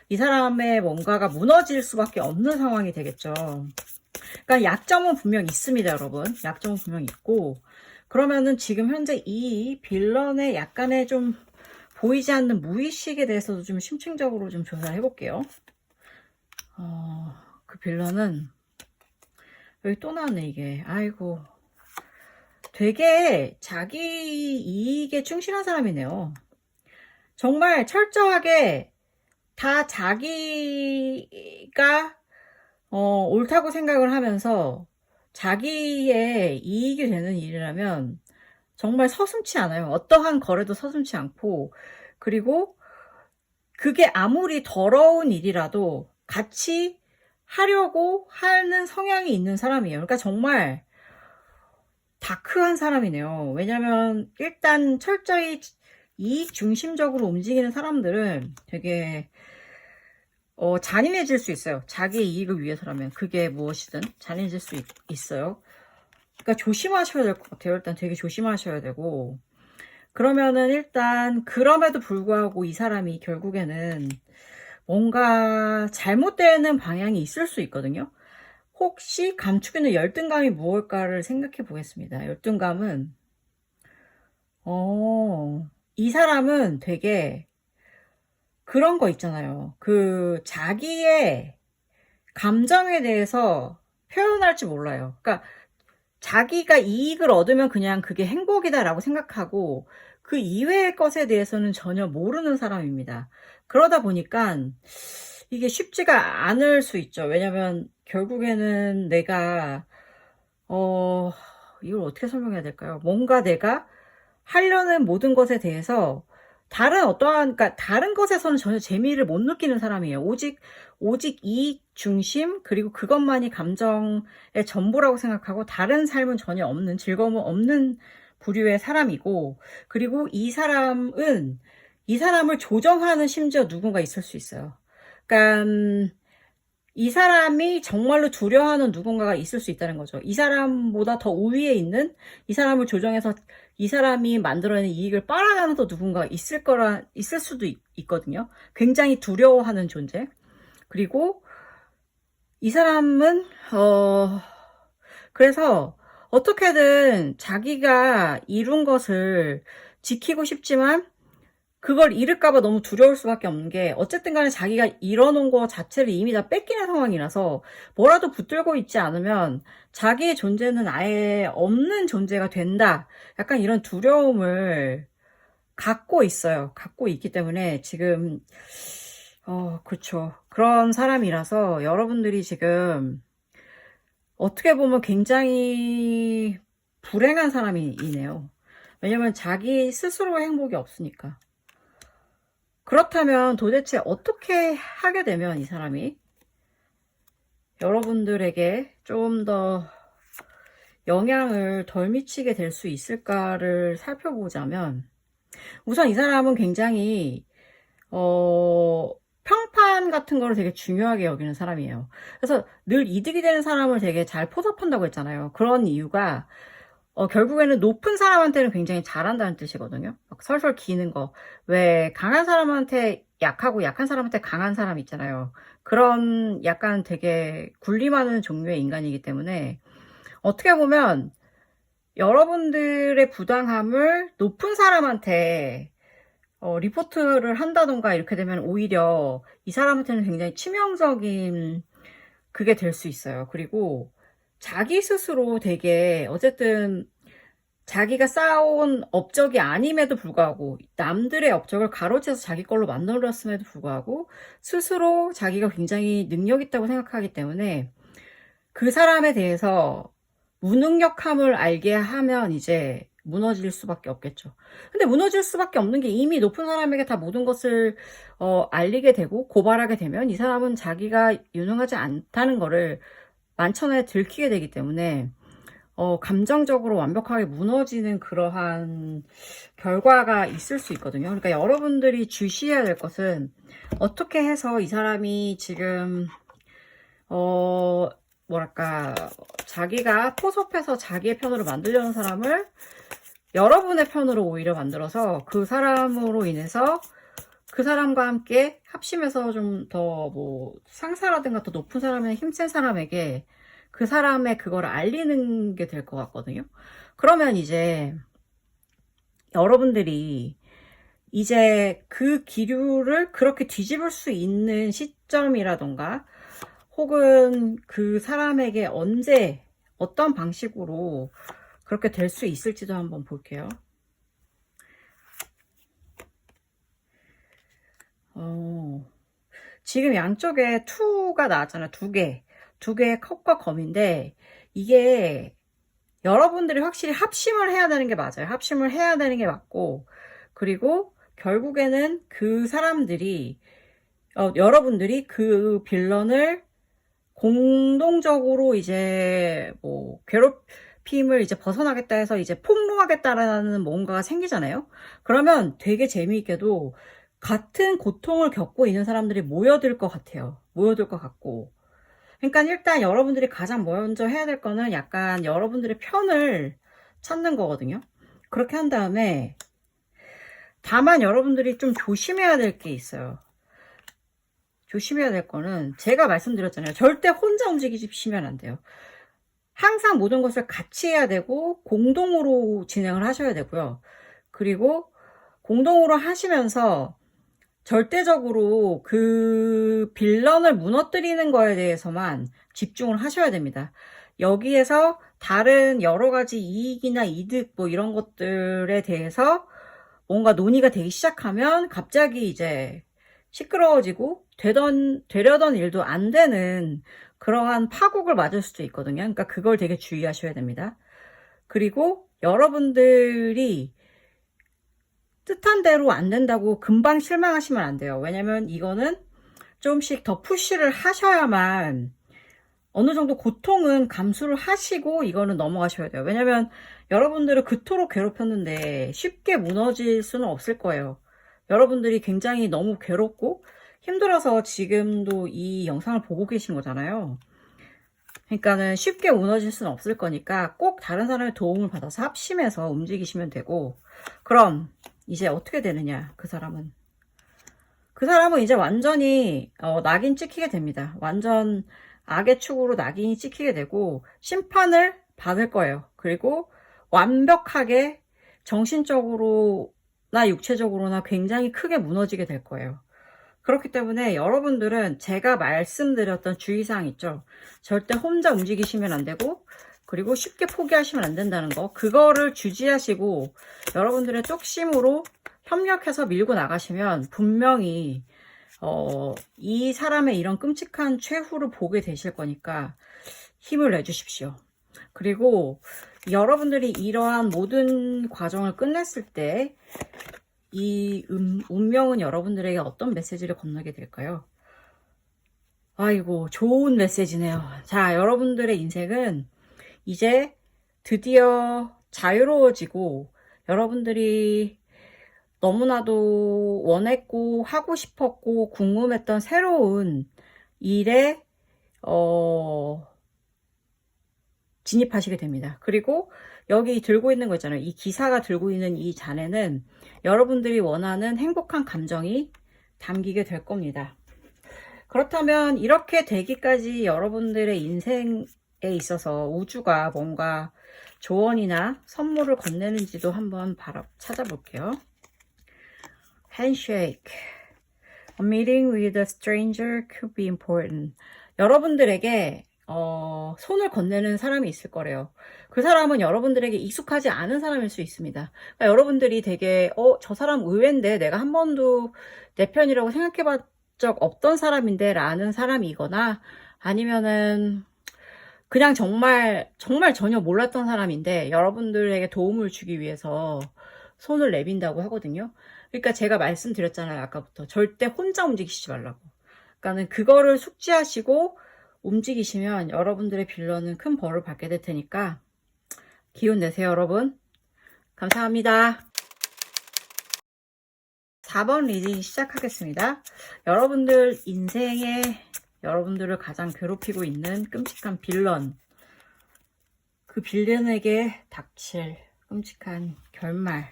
이 사람의 뭔가가 무너질 수밖에 없는 상황이 되겠죠. 그러니까 약점은 분명 있습니다, 여러분. 약점은 분명 있고 그러면은 지금 현재 이 빌런의 약간의 좀 보이지 않는 무의식에 대해서도 좀 심층적으로 좀 조사를 해볼게요. 그 빌런은 여기 또 나왔네 이게. 아이고 되게 자기 이익에 충실한 사람이네요. 정말 철저하게 다 자기가 옳다고 생각을 하면서 자기의 이익이 되는 일이라면 정말 서슴지 않아요. 어떠한 거래도 서슴지 않고 그리고 그게 아무리 더러운 일이라도 같이 하려고 하는 성향이 있는 사람이에요. 그러니까 정말 다크한 사람이네요. 왜냐면 일단 철저히 이익 중심적으로 움직이는 사람들은 되게 잔인해질 수 있어요. 자기의 이익을 위해서라면 그게 무엇이든 잔인해질 수 있어요. 그러니까 조심하셔야 될 것 같아요. 일단 되게 조심하셔야 되고 그러면은 일단 그럼에도 불구하고 이 사람이 결국에는 뭔가 잘못되는 방향이 있을 수 있거든요. 혹시 감추기는 열등감이 무엇일까를 생각해 보겠습니다. 열등감은 이 사람은 되게 그런 거 있잖아요. 그 자기의 감정에 대해서 표현할 줄 몰라요. 그러니까 자기가 이익을 얻으면 그냥 그게 행복이다라고 생각하고 그 이외의 것에 대해서는 전혀 모르는 사람입니다. 그러다 보니까 이게 쉽지가 않을 수 있죠. 왜냐면 결국에는 내가 이걸 어떻게 설명해야 될까요? 뭔가 내가 하려는 모든 것에 대해서 그러니까 다른 것에서는 전혀 재미를 못 느끼는 사람이에요. 오직 이익 중심, 그리고 그것만이 감정의 전부라고 생각하고 다른 삶은 전혀 없는, 즐거움은 없는 부류의 사람이고, 그리고 이 사람을 조정하는 심지어 누군가 있을 수 있어요. 그러니까, 이 사람이 정말로 두려워하는 누군가가 있을 수 있다는 거죠. 이 사람보다 더 우위에 있는 이 사람을 조정해서 이 사람이 만들어낸 이익을 빨아가는 또 누군가가 있을 수도 있거든요. 굉장히 두려워하는 존재. 그리고 이 사람은 그래서 어떻게든 자기가 이룬 것을 지키고 싶지만 그걸 잃을까봐 너무 두려울 수밖에 없는 게, 어쨌든 간에 자기가 이뤄놓은 거 자체를 이미 다 뺏기는 상황이라서 뭐라도 붙들고 있지 않으면 자기의 존재는 아예 없는 존재가 된다. 약간 이런 두려움을 갖고 있어요. 갖고 있기 때문에 지금, 그쵸. 그런 사람이라서 여러분들이 지금 어떻게 보면 굉장히 불행한 사람이네요. 왜냐면 자기 스스로의 행복이 없으니까. 그렇다면 도대체 어떻게 하게 되면 이 사람이 여러분들에게 좀 더 영향을 덜 미치게 될 수 있을까를 살펴보자면, 우선 이 사람은 굉장히 평판 같은 거를 되게 중요하게 여기는 사람이에요. 그래서 늘 이득이 되는 사람을 되게 잘 포섭한다고 했잖아요. 그런 이유가 결국에는 높은 사람한테는 굉장히 잘한다는 뜻이거든요. 막 설설 기는 거. 왜 강한 사람한테 약하고 약한 사람한테 강한 사람 있잖아요. 그런 약간 되게 군림하는 종류의 인간이기 때문에 어떻게 보면 여러분들의 부당함을 높은 사람한테 리포트를 한다던가 이렇게 되면 오히려 이 사람한테는 굉장히 치명적인 그게 될 수 있어요. 그리고 자기 스스로 되게 어쨌든 자기가 쌓아온 업적이 아님에도 불구하고 남들의 업적을 가로채서 자기 걸로 만들었음에도 불구하고 스스로 자기가 굉장히 능력 있다고 생각하기 때문에 그 사람에 대해서 무능력함을 알게 하면 이제 무너질 수밖에 없겠죠. 근데 무너질 수밖에 없는 게 이미 높은 사람에게 다 모든 것을 알리게 되고 고발하게 되면 이 사람은 자기가 유능하지 않다는 거를 만천하에 들키게 되기 때문에 감정적으로 완벽하게 무너지는 그러한 결과가 있을 수 있거든요. 그러니까 여러분들이 주시해야 될 것은 어떻게 해서 이 사람이 지금 뭐랄까 자기가 포섭해서 자기의 편으로 만들려는 사람을 여러분의 편으로 오히려 만들어서 그 사람으로 인해서 그 사람과 함께 합심해서 좀 더 뭐 상사라든가 더 높은 사람의 힘센 사람에게 그 사람의 그걸 알리는 게 될 것 같거든요. 그러면 이제 여러분들이 이제 그 기류를 그렇게 뒤집을 수 있는 시점이라던가 혹은 그 사람에게 언제 어떤 방식으로 그렇게 될 수 있을지도 한번 볼게요. 지금 양쪽에 2가 나왔잖아요. 두 개의 컵과 검인데 이게 여러분들이 확실히 합심을 해야 되는 게 맞아요. 합심을 해야 되는 게 맞고, 그리고 결국에는 그 사람들이 여러분들이 그 빌런을 공동적으로 이제 뭐 괴롭힘을 이제 벗어나겠다 해서 이제 폭로하겠다라는 뭔가가 생기잖아요. 그러면 되게 재미있게도 같은 고통을 겪고 있는 사람들이 모여들 것 같아요. 모여들 것 같고. 그러니까 일단 여러분들이 가장 먼저 해야 될 거는 약간 여러분들의 편을 찾는 거거든요. 그렇게 한 다음에 다만 여러분들이 좀 조심해야 될 게 있어요. 조심해야 될 거는 제가 말씀드렸잖아요. 절대 혼자 움직이시면 안 돼요. 항상 모든 것을 같이 해야 되고 공동으로 진행을 하셔야 되고요. 그리고 공동으로 하시면서 절대적으로 그 빌런을 무너뜨리는 거에 대해서만 집중을 하셔야 됩니다. 여기에서 다른 여러 가지 이익이나 이득 뭐 이런 것들에 대해서 뭔가 논의가 되기 시작하면 갑자기 이제 시끄러워지고 되려던 일도 안 되는 그러한 파국을 맞을 수도 있거든요. 그러니까 그걸 되게 주의하셔야 됩니다. 그리고 여러분들이 뜻한 대로 안 된다고 금방 실망하시면 안 돼요. 왜냐면 이거는 조금씩 더 푸시를 하셔야만 어느 정도 고통은 감수를 하시고 이거는 넘어가셔야 돼요. 왜냐면 여러분들을 그토록 괴롭혔는데 쉽게 무너질 수는 없을 거예요. 여러분들이 굉장히 너무 괴롭고 힘들어서 지금도 이 영상을 보고 계신 거잖아요. 그러니까는 쉽게 무너질 수는 없을 거니까 꼭 다른 사람의 도움을 받아서 합심해서 움직이시면 되고, 그럼 이제 어떻게 되느냐, 그 사람은 이제 완전히 낙인 찍히게 됩니다. 완전 악의 축으로 낙인이 찍히게 되고 심판을 받을 거예요. 그리고 완벽하게 정신적으로나 육체적으로나 굉장히 크게 무너지게 될 거예요. 그렇기 때문에 여러분들은 제가 말씀드렸던 주의사항 있죠. 절대 혼자 움직이시면 안 되고, 그리고 쉽게 포기하시면 안 된다는 거, 그거를 주지하시고 여러분들의 뚝심으로 협력해서 밀고 나가시면 분명히 이 사람의 이런 끔찍한 최후를 보게 되실 거니까 힘을 내주십시오. 그리고 여러분들이 이러한 모든 과정을 끝냈을 때 이 운명은 여러분들에게 어떤 메시지를 건너게 될까요? 아이고, 좋은 메시지네요. 자, 여러분들의 인생은 이제 드디어 자유로워지고 여러분들이 너무나도 원했고 하고 싶었고 궁금했던 새로운 일에 진입하시게 됩니다. 그리고 여기 들고 있는 거 있잖아요. 이 기사가 들고 있는 이 잔에는 여러분들이 원하는 행복한 감정이 담기게 될 겁니다. 그렇다면 이렇게 되기까지 여러분들의 인생에 있어서 우주가 뭔가 조언이나 선물을 건네는지도 한번 찾아볼게요. Handshake. A meeting with a stranger could be important. 여러분들에게 손을 건네는 사람이 있을 거래요. 그 사람은 여러분들에게 익숙하지 않은 사람일 수 있습니다. 그러니까 여러분들이 되게 저 사람 의외인데 내가 한 번도 내 편이라고 생각해 봤 적 없던 사람인데 라는 사람이거나, 아니면은 그냥 정말 전혀 몰랐던 사람인데 여러분들에게 도움을 주기 위해서 손을 내민다고 하거든요. 그러니까 제가 말씀드렸잖아요, 아까부터. 절대 혼자 움직이시지 말라고. 그러니까는 그거를 숙지하시고 움직이시면 여러분들의 빌런은 큰 벌을 받게 될 테니까 기운 내세요, 여러분. 감사합니다. 4번 리딩 시작하겠습니다. 여러분들 인생에 여러분들을 가장 괴롭히고 있는 끔찍한 빌런, 그 빌런에게 닥칠 끔찍한 결말,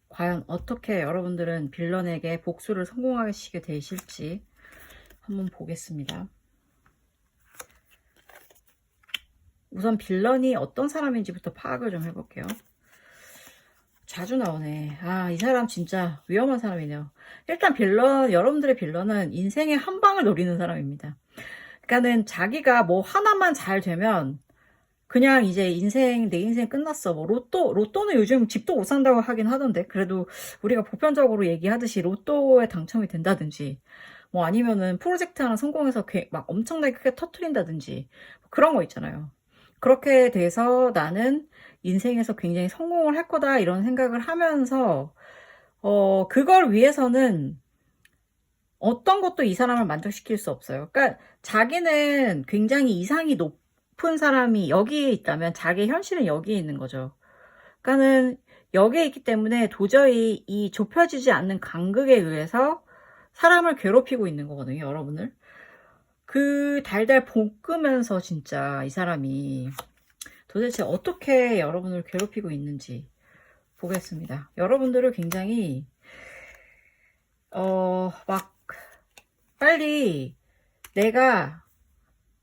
과연 어떻게 여러분들은 빌런에게 복수를 성공하시게 되실지 한번 보겠습니다. 우선 빌런이 어떤 사람인지부터 파악을 좀 해볼게요. 자주 나오네. 아, 이 사람 진짜 위험한 사람이네요. 일단 여러분들의 빌런은 인생의 한 방을 노리는 사람입니다. 그러니까는 자기가 뭐 하나만 잘 되면 그냥 이제 내 인생 끝났어. 뭐 로또는 요즘 집도 못 산다고 하긴 하던데, 그래도 우리가 보편적으로 얘기하듯이 로또에 당첨이 된다든지, 뭐 아니면은 프로젝트 하나 성공해서 막 엄청나게 크게 터트린다든지, 그런 거 있잖아요. 그렇게 돼서 나는 인생에서 굉장히 성공을 할 거다 이런 생각을 하면서 그걸 위해서는 어떤 것도 이 사람을 만족시킬 수 없어요. 그러니까 자기는 굉장히 이상이 높은 사람이 여기에 있다면 자기의 현실은 여기에 있는 거죠. 그러니까는 여기에 있기 때문에 도저히 이 좁혀지지 않는 간극에 의해서 사람을 괴롭히고 있는 거거든요, 여러분을. 그 달달 볶으면서 진짜 이 사람이 도대체 어떻게 여러분을 괴롭히고 있는지 보겠습니다. 여러분들을 굉장히 막 빨리 내가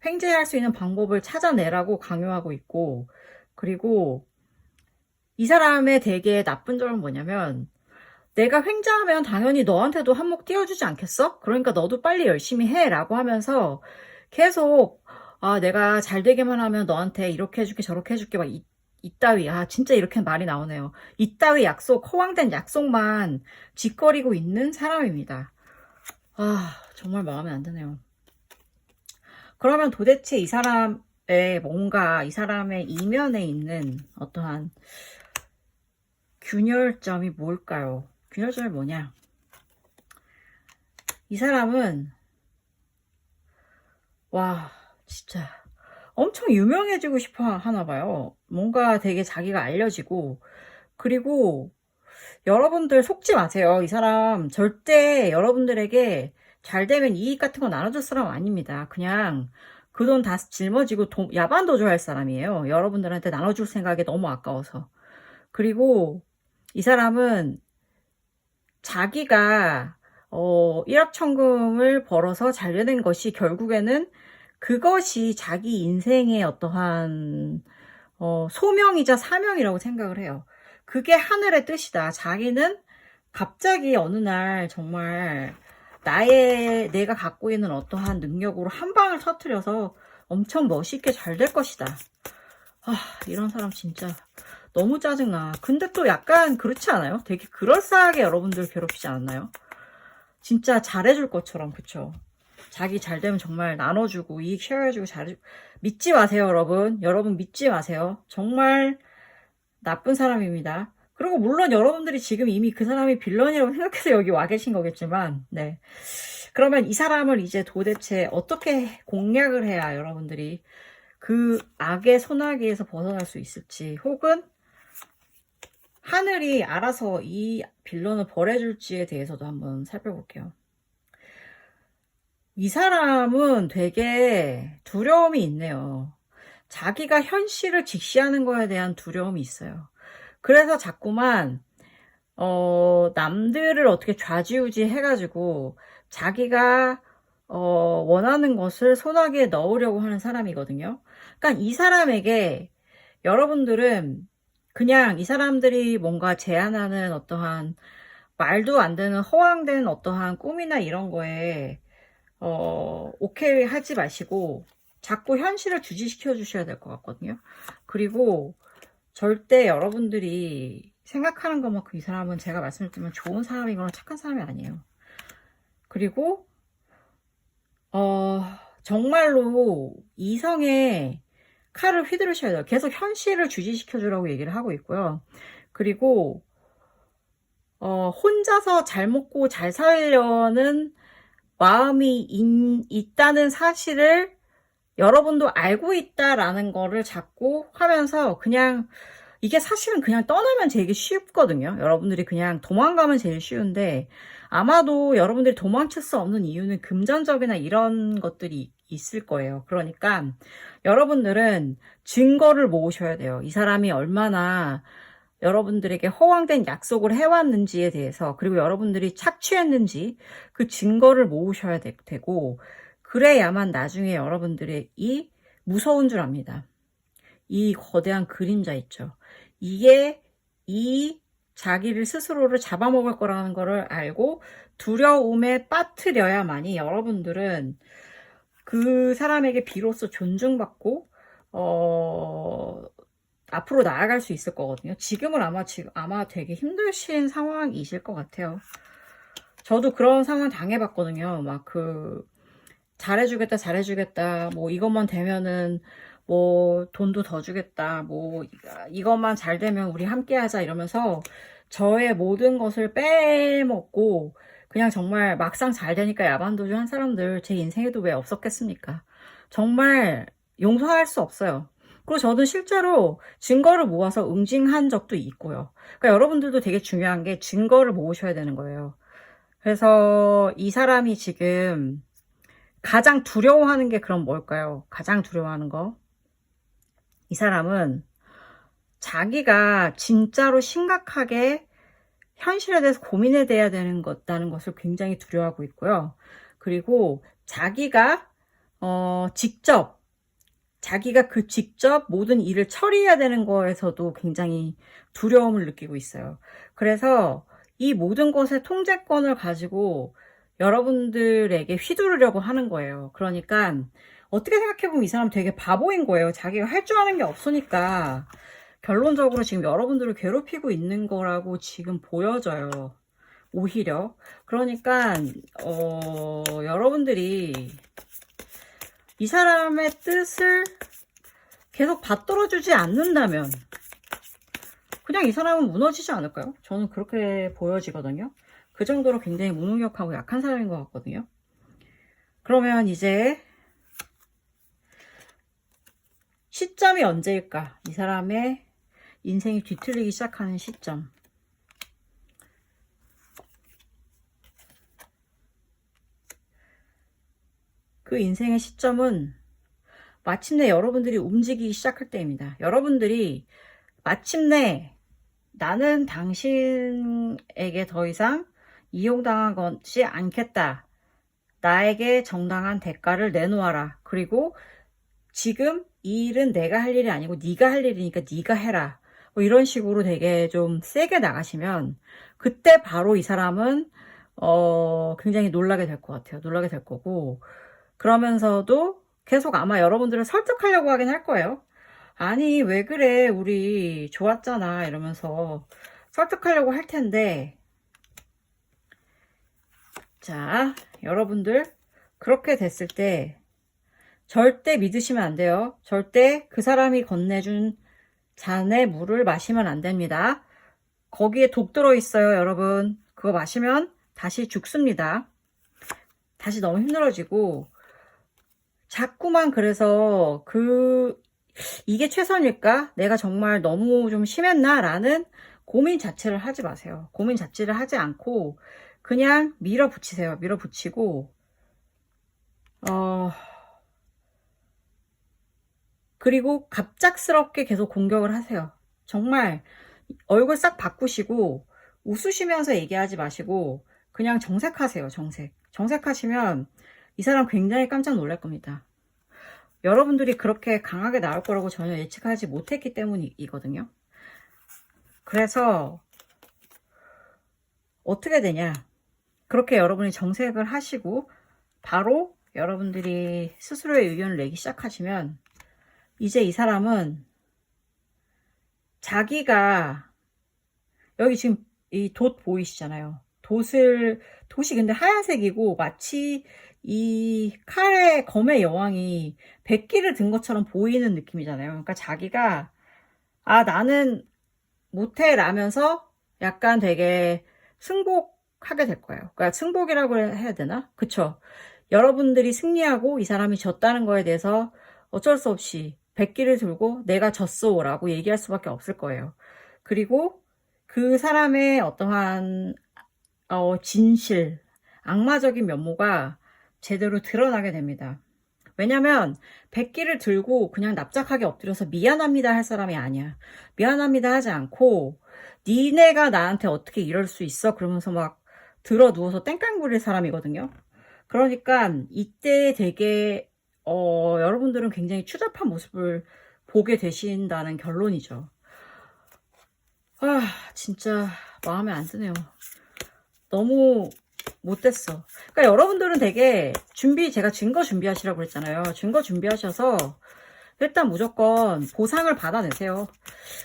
횡재할 수 있는 방법을 찾아내라고 강요하고 있고, 그리고 이 사람의 되게 나쁜 점은 뭐냐면, 내가 횡재하면 당연히 너한테도 한몫 띄워주지 않겠어? 그러니까 너도 빨리 열심히 해 라고 하면서 계속 내가 잘 되게만 하면 너한테 이렇게 해줄게 저렇게 해줄게 막 이따위, 진짜 이렇게 말이 나오네요. 이따위 약속, 허황된 약속만 짓거리고 있는 사람입니다. 정말 마음에 안 드네요. 그러면 도대체 이 사람의 뭔가, 이 사람의 이면에 있는 어떠한 균열점이 뭘까요? 균열점이 뭐냐? 이 사람은 진짜 엄청 유명해지고 싶어 하나 봐요. 뭔가 되게 자기가 알려지고, 그리고 여러분들 속지 마세요. 이 사람 절대 여러분들에게 잘 되면 이익 같은 거 나눠줄 사람 아닙니다. 그냥 그 돈 다 짊어지고 야반 도주할 사람이에요. 여러분들한테 나눠줄 생각이 너무 아까워서. 그리고 이 사람은 자기가 일확천금을 벌어서 잘 되는 것이 결국에는 그것이 자기 인생의 어떠한 소명이자 사명이라고 생각을 해요. 그게 하늘의 뜻이다. 자기는 갑자기 어느 날 정말 내가 갖고 있는 어떠한 능력으로 한 방을 터뜨려서 엄청 멋있게 잘 될 것이다. 이런 사람 진짜 너무 짜증나. 근데 또 약간 그렇지 않아요? 되게 그럴싸하게 여러분들 괴롭히지 않나요? 진짜 잘해줄 것처럼, 그쵸? 자기 잘 되면 정말 나눠주고 이익 쉐어해주고 잘해주고. 믿지 마세요, 여러분. 여러분 믿지 마세요. 정말 나쁜 사람입니다. 그리고 물론 여러분들이 지금 이미 그 사람이 빌런이라고 생각해서 여기 와 계신 거겠지만, 네. 그러면 이 사람을 이제 도대체 어떻게 공략을 해야 여러분들이 그 악의 소나기에서 벗어날 수 있을지, 혹은 하늘이 알아서 이 빌런을 벌해줄지에 대해서도 한번 살펴볼게요. 이 사람은 되게 두려움이 있네요. 자기가 현실을 직시하는 거에 대한 두려움이 있어요. 그래서 자꾸만 남들을 어떻게 좌지우지 해가지고 자기가 원하는 것을 소나기에 넣으려고 하는 사람이거든요. 그러니까 이 사람에게 여러분들은 그냥 이 사람들이 뭔가 제안하는 어떠한 말도 안 되는 허황된 어떠한 꿈이나 이런 거에 오케이 하지 마시고 자꾸 현실을 주지시켜 주셔야 될 것 같거든요. 그리고 절대 여러분들이 생각하는 것만큼 이 사람은 제가 말씀드리면 좋은 사람이거나 착한 사람이 아니에요. 그리고 정말로 이성의 칼을 휘두르셔야 돼요. 계속 현실을 주지시켜 주라고 얘기를 하고 있고요. 그리고 혼자서 잘 먹고 잘 살려는 마음이 있다는 사실을 여러분도 알고 있다라는 거를 자꾸 하면서 그냥 이게 사실은 그냥 떠나면 되게 쉽거든요. 여러분들이 그냥 도망가면 제일 쉬운데 아마도 여러분들이 도망칠 수 없는 이유는 금전적이나 이런 것들이 있을 거예요. 그러니까 여러분들은 증거를 모으셔야 돼요. 이 사람이 얼마나 여러분들에게 허황된 약속을 해왔는지에 대해서, 그리고 여러분들이 착취했는지 그 증거를 모으셔야 되고, 그래야만 나중에 여러분들의 이 무서운 줄 압니다. 이 거대한 그림자 있죠. 이게 이 자기를 스스로를 잡아먹을 거라는 거를 알고 두려움에 빠뜨려야만이 여러분들은 그 사람에게 비로소 존중받고 앞으로 나아갈 수 있을 거거든요. 지금은 아마 되게 힘드신 상황이실 것 같아요. 저도 그런 상황 당해봤거든요. 막 잘해주겠다, 뭐 이것만 되면은 뭐 돈도 더 주겠다, 뭐 이것만 잘 되면 우리 함께 하자 이러면서 저의 모든 것을 빼먹고 그냥 정말 막상 잘 되니까 야반도주 한 사람들 제 인생에도 왜 없었겠습니까? 정말 용서할 수 없어요. 그리고 저는 실제로 증거를 모아서 응징한 적도 있고요. 그러니까 여러분들도 되게 중요한 게 증거를 모으셔야 되는 거예요. 그래서 이 사람이 지금 가장 두려워하는 게 그럼 뭘까요? 가장 두려워하는 거. 이 사람은 자기가 진짜로 심각하게 현실에 대해서 고민해야 되는 것다는 것을 굉장히 두려워하고 있고요. 그리고 자기가 직접 모든 일을 처리해야 되는 거에서도 굉장히 두려움을 느끼고 있어요. 그래서 이 모든 것의 통제권을 가지고 여러분들에게 휘두르려고 하는 거예요. 그러니까 어떻게 생각해보면 이 사람 되게 바보인 거예요. 자기가 할 줄 아는 게 없으니까 결론적으로 지금 여러분들을 괴롭히고 있는 거라고 지금 보여져요. 오히려. 그러니까 여러분들이 이 사람의 뜻을 계속 받들어주지 않는다면 그냥 이 사람은 무너지지 않을까요? 저는 그렇게 보여지거든요. 그 정도로 굉장히 무능력하고 약한 사람인 것 같거든요. 그러면 이제 시점이 언제일까? 이 사람의 인생이 뒤틀리기 시작하는 시점. 그 인생의 시점은 마침내 여러분들이 움직이기 시작할 때입니다. 여러분들이 마침내 나는 당신에게 더 이상 이용당한 것이 않겠다. 나에게 정당한 대가를 내놓아라. 그리고 지금 이 일은 내가 할 일이 아니고 네가 할 일이니까 네가 해라. 뭐 이런 식으로 되게 좀 세게 나가시면 그때 바로 이 사람은 굉장히 놀라게 될 것 같아요. 놀라게 될 거고, 그러면서도 계속 아마 여러분들을 설득하려고 하긴 할 거예요. 아니, 왜 그래? 우리 좋았잖아. 이러면서 설득하려고 할 텐데, 자, 여러분들, 그렇게 됐을 때, 절대 믿으시면 안 돼요. 절대 그 사람이 건네준 잔의 물을 마시면 안 됩니다. 거기에 독 들어있어요, 여러분. 그거 마시면 다시 죽습니다. 다시 너무 힘들어지고, 자꾸만 그래서 이게 최선일까? 내가 정말 너무 좀 심했나? 라는 고민 자체를 하지 마세요. 고민 자체를 하지 않고 그냥 밀어붙이세요. 밀어붙이고 그리고 갑작스럽게 계속 공격을 하세요. 정말 얼굴 싹 바꾸시고 웃으시면서 얘기하지 마시고 그냥 정색하세요. 정색하시면 이 사람 굉장히 깜짝 놀랄 겁니다. 여러분들이 그렇게 강하게 나올 거라고 전혀 예측하지 못했기 때문이거든요. 그래서 어떻게 되냐, 그렇게 여러분이 정색을 하시고 바로 여러분들이 스스로의 의견을 내기 시작하시면 이제 이 사람은 자기가, 여기 지금 이 돛 보이시잖아요. 돛이 근데 하얀색이고 마치 이 칼의 검의 여왕이 백기를 든 것처럼 보이는 느낌이잖아요. 그러니까 자기가 나는 못해 라면서 약간 되게 승복하게 될 거예요. 그러니까 승복이라고 해야 되나? 그쵸? 여러분들이 승리하고 이 사람이 졌다는 거에 대해서 어쩔 수 없이 백기를 들고 내가 졌어 라고 얘기할 수밖에 없을 거예요. 그리고 그 사람의 어떠한 진실, 악마적인 면모가 제대로 드러나게 됩니다. 왜냐면 백기를 들고 그냥 납작하게 엎드려서 미안합니다 할 사람이 아니야. 미안합니다 하지 않고 니네가 나한테 어떻게 이럴 수 있어? 그러면서 막 들어 누워서 땡깡 부릴 사람이거든요. 그러니까 이때 되게 여러분들은 굉장히 추잡한 모습을 보게 되신다는 결론이죠. 진짜 마음에 안 드네요. 너무 못됐어. 그러니까 여러분들은 되게 제가 증거 준비하시라고 그랬잖아요. 증거 준비하셔서 일단 무조건 보상을 받아내세요.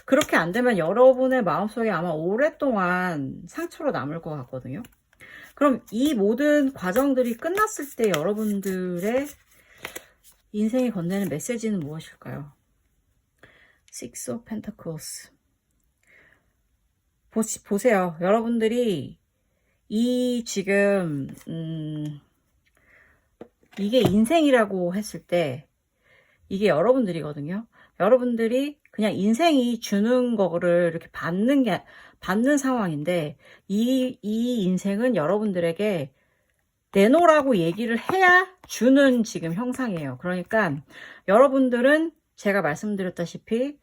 그렇게 안 되면 여러분의 마음속에 아마 오랫동안 상처로 남을 것 같거든요. 그럼 이 모든 과정들이 끝났을 때 여러분들의 인생이 건네는 메시지는 무엇일까요? Six of Pentacles. 보세요. 여러분들이 지금 이게 인생이라고 했을 때 이게 여러분들이거든요. 여러분들이 그냥 인생이 주는 거를 이렇게 받는 상황인데 이 인생은 여러분들에게 내놓으라고 얘기를 해야 주는 지금 형상이에요. 그러니까 여러분들은 제가 말씀드렸다시피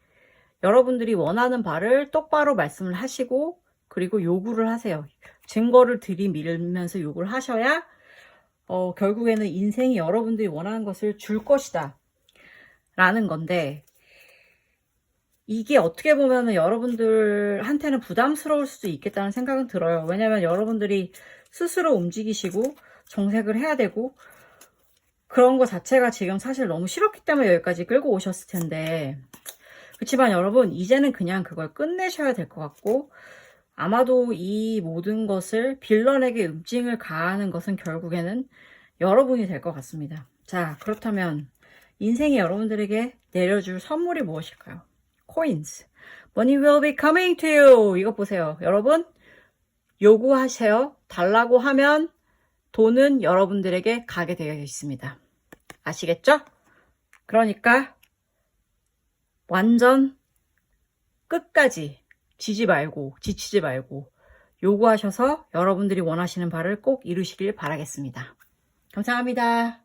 여러분들이 원하는 바를 똑바로 말씀을 하시고 그리고 요구를 하세요. 증거를 들이밀면서 요구를 하셔야 결국에는 인생이 여러분들이 원하는 것을 줄 것이다 라는 건데, 이게 어떻게 보면은 여러분들한테는 부담스러울 수도 있겠다는 생각은 들어요. 왜냐면 여러분들이 스스로 움직이시고 정색을 해야 되고 그런 거 자체가 지금 사실 너무 싫었기 때문에 여기까지 끌고 오셨을 텐데, 그렇지만 여러분 이제는 그냥 그걸 끝내셔야 될 것 같고, 아마도 이 모든 것을 빌런에게 음증을 가하는 것은 결국에는 여러분이 될 것 같습니다. 자, 그렇다면 인생이 여러분들에게 내려줄 선물이 무엇일까요? Coins. Money will be coming to you. 이거 보세요. 여러분, 요구하세요. 달라고 하면 돈은 여러분들에게 가게 되어 있습니다. 아시겠죠? 그러니까 완전 끝까지 지치지 말고 요구하셔서 여러분들이 원하시는 바를 꼭 이루시길 바라겠습니다. 감사합니다.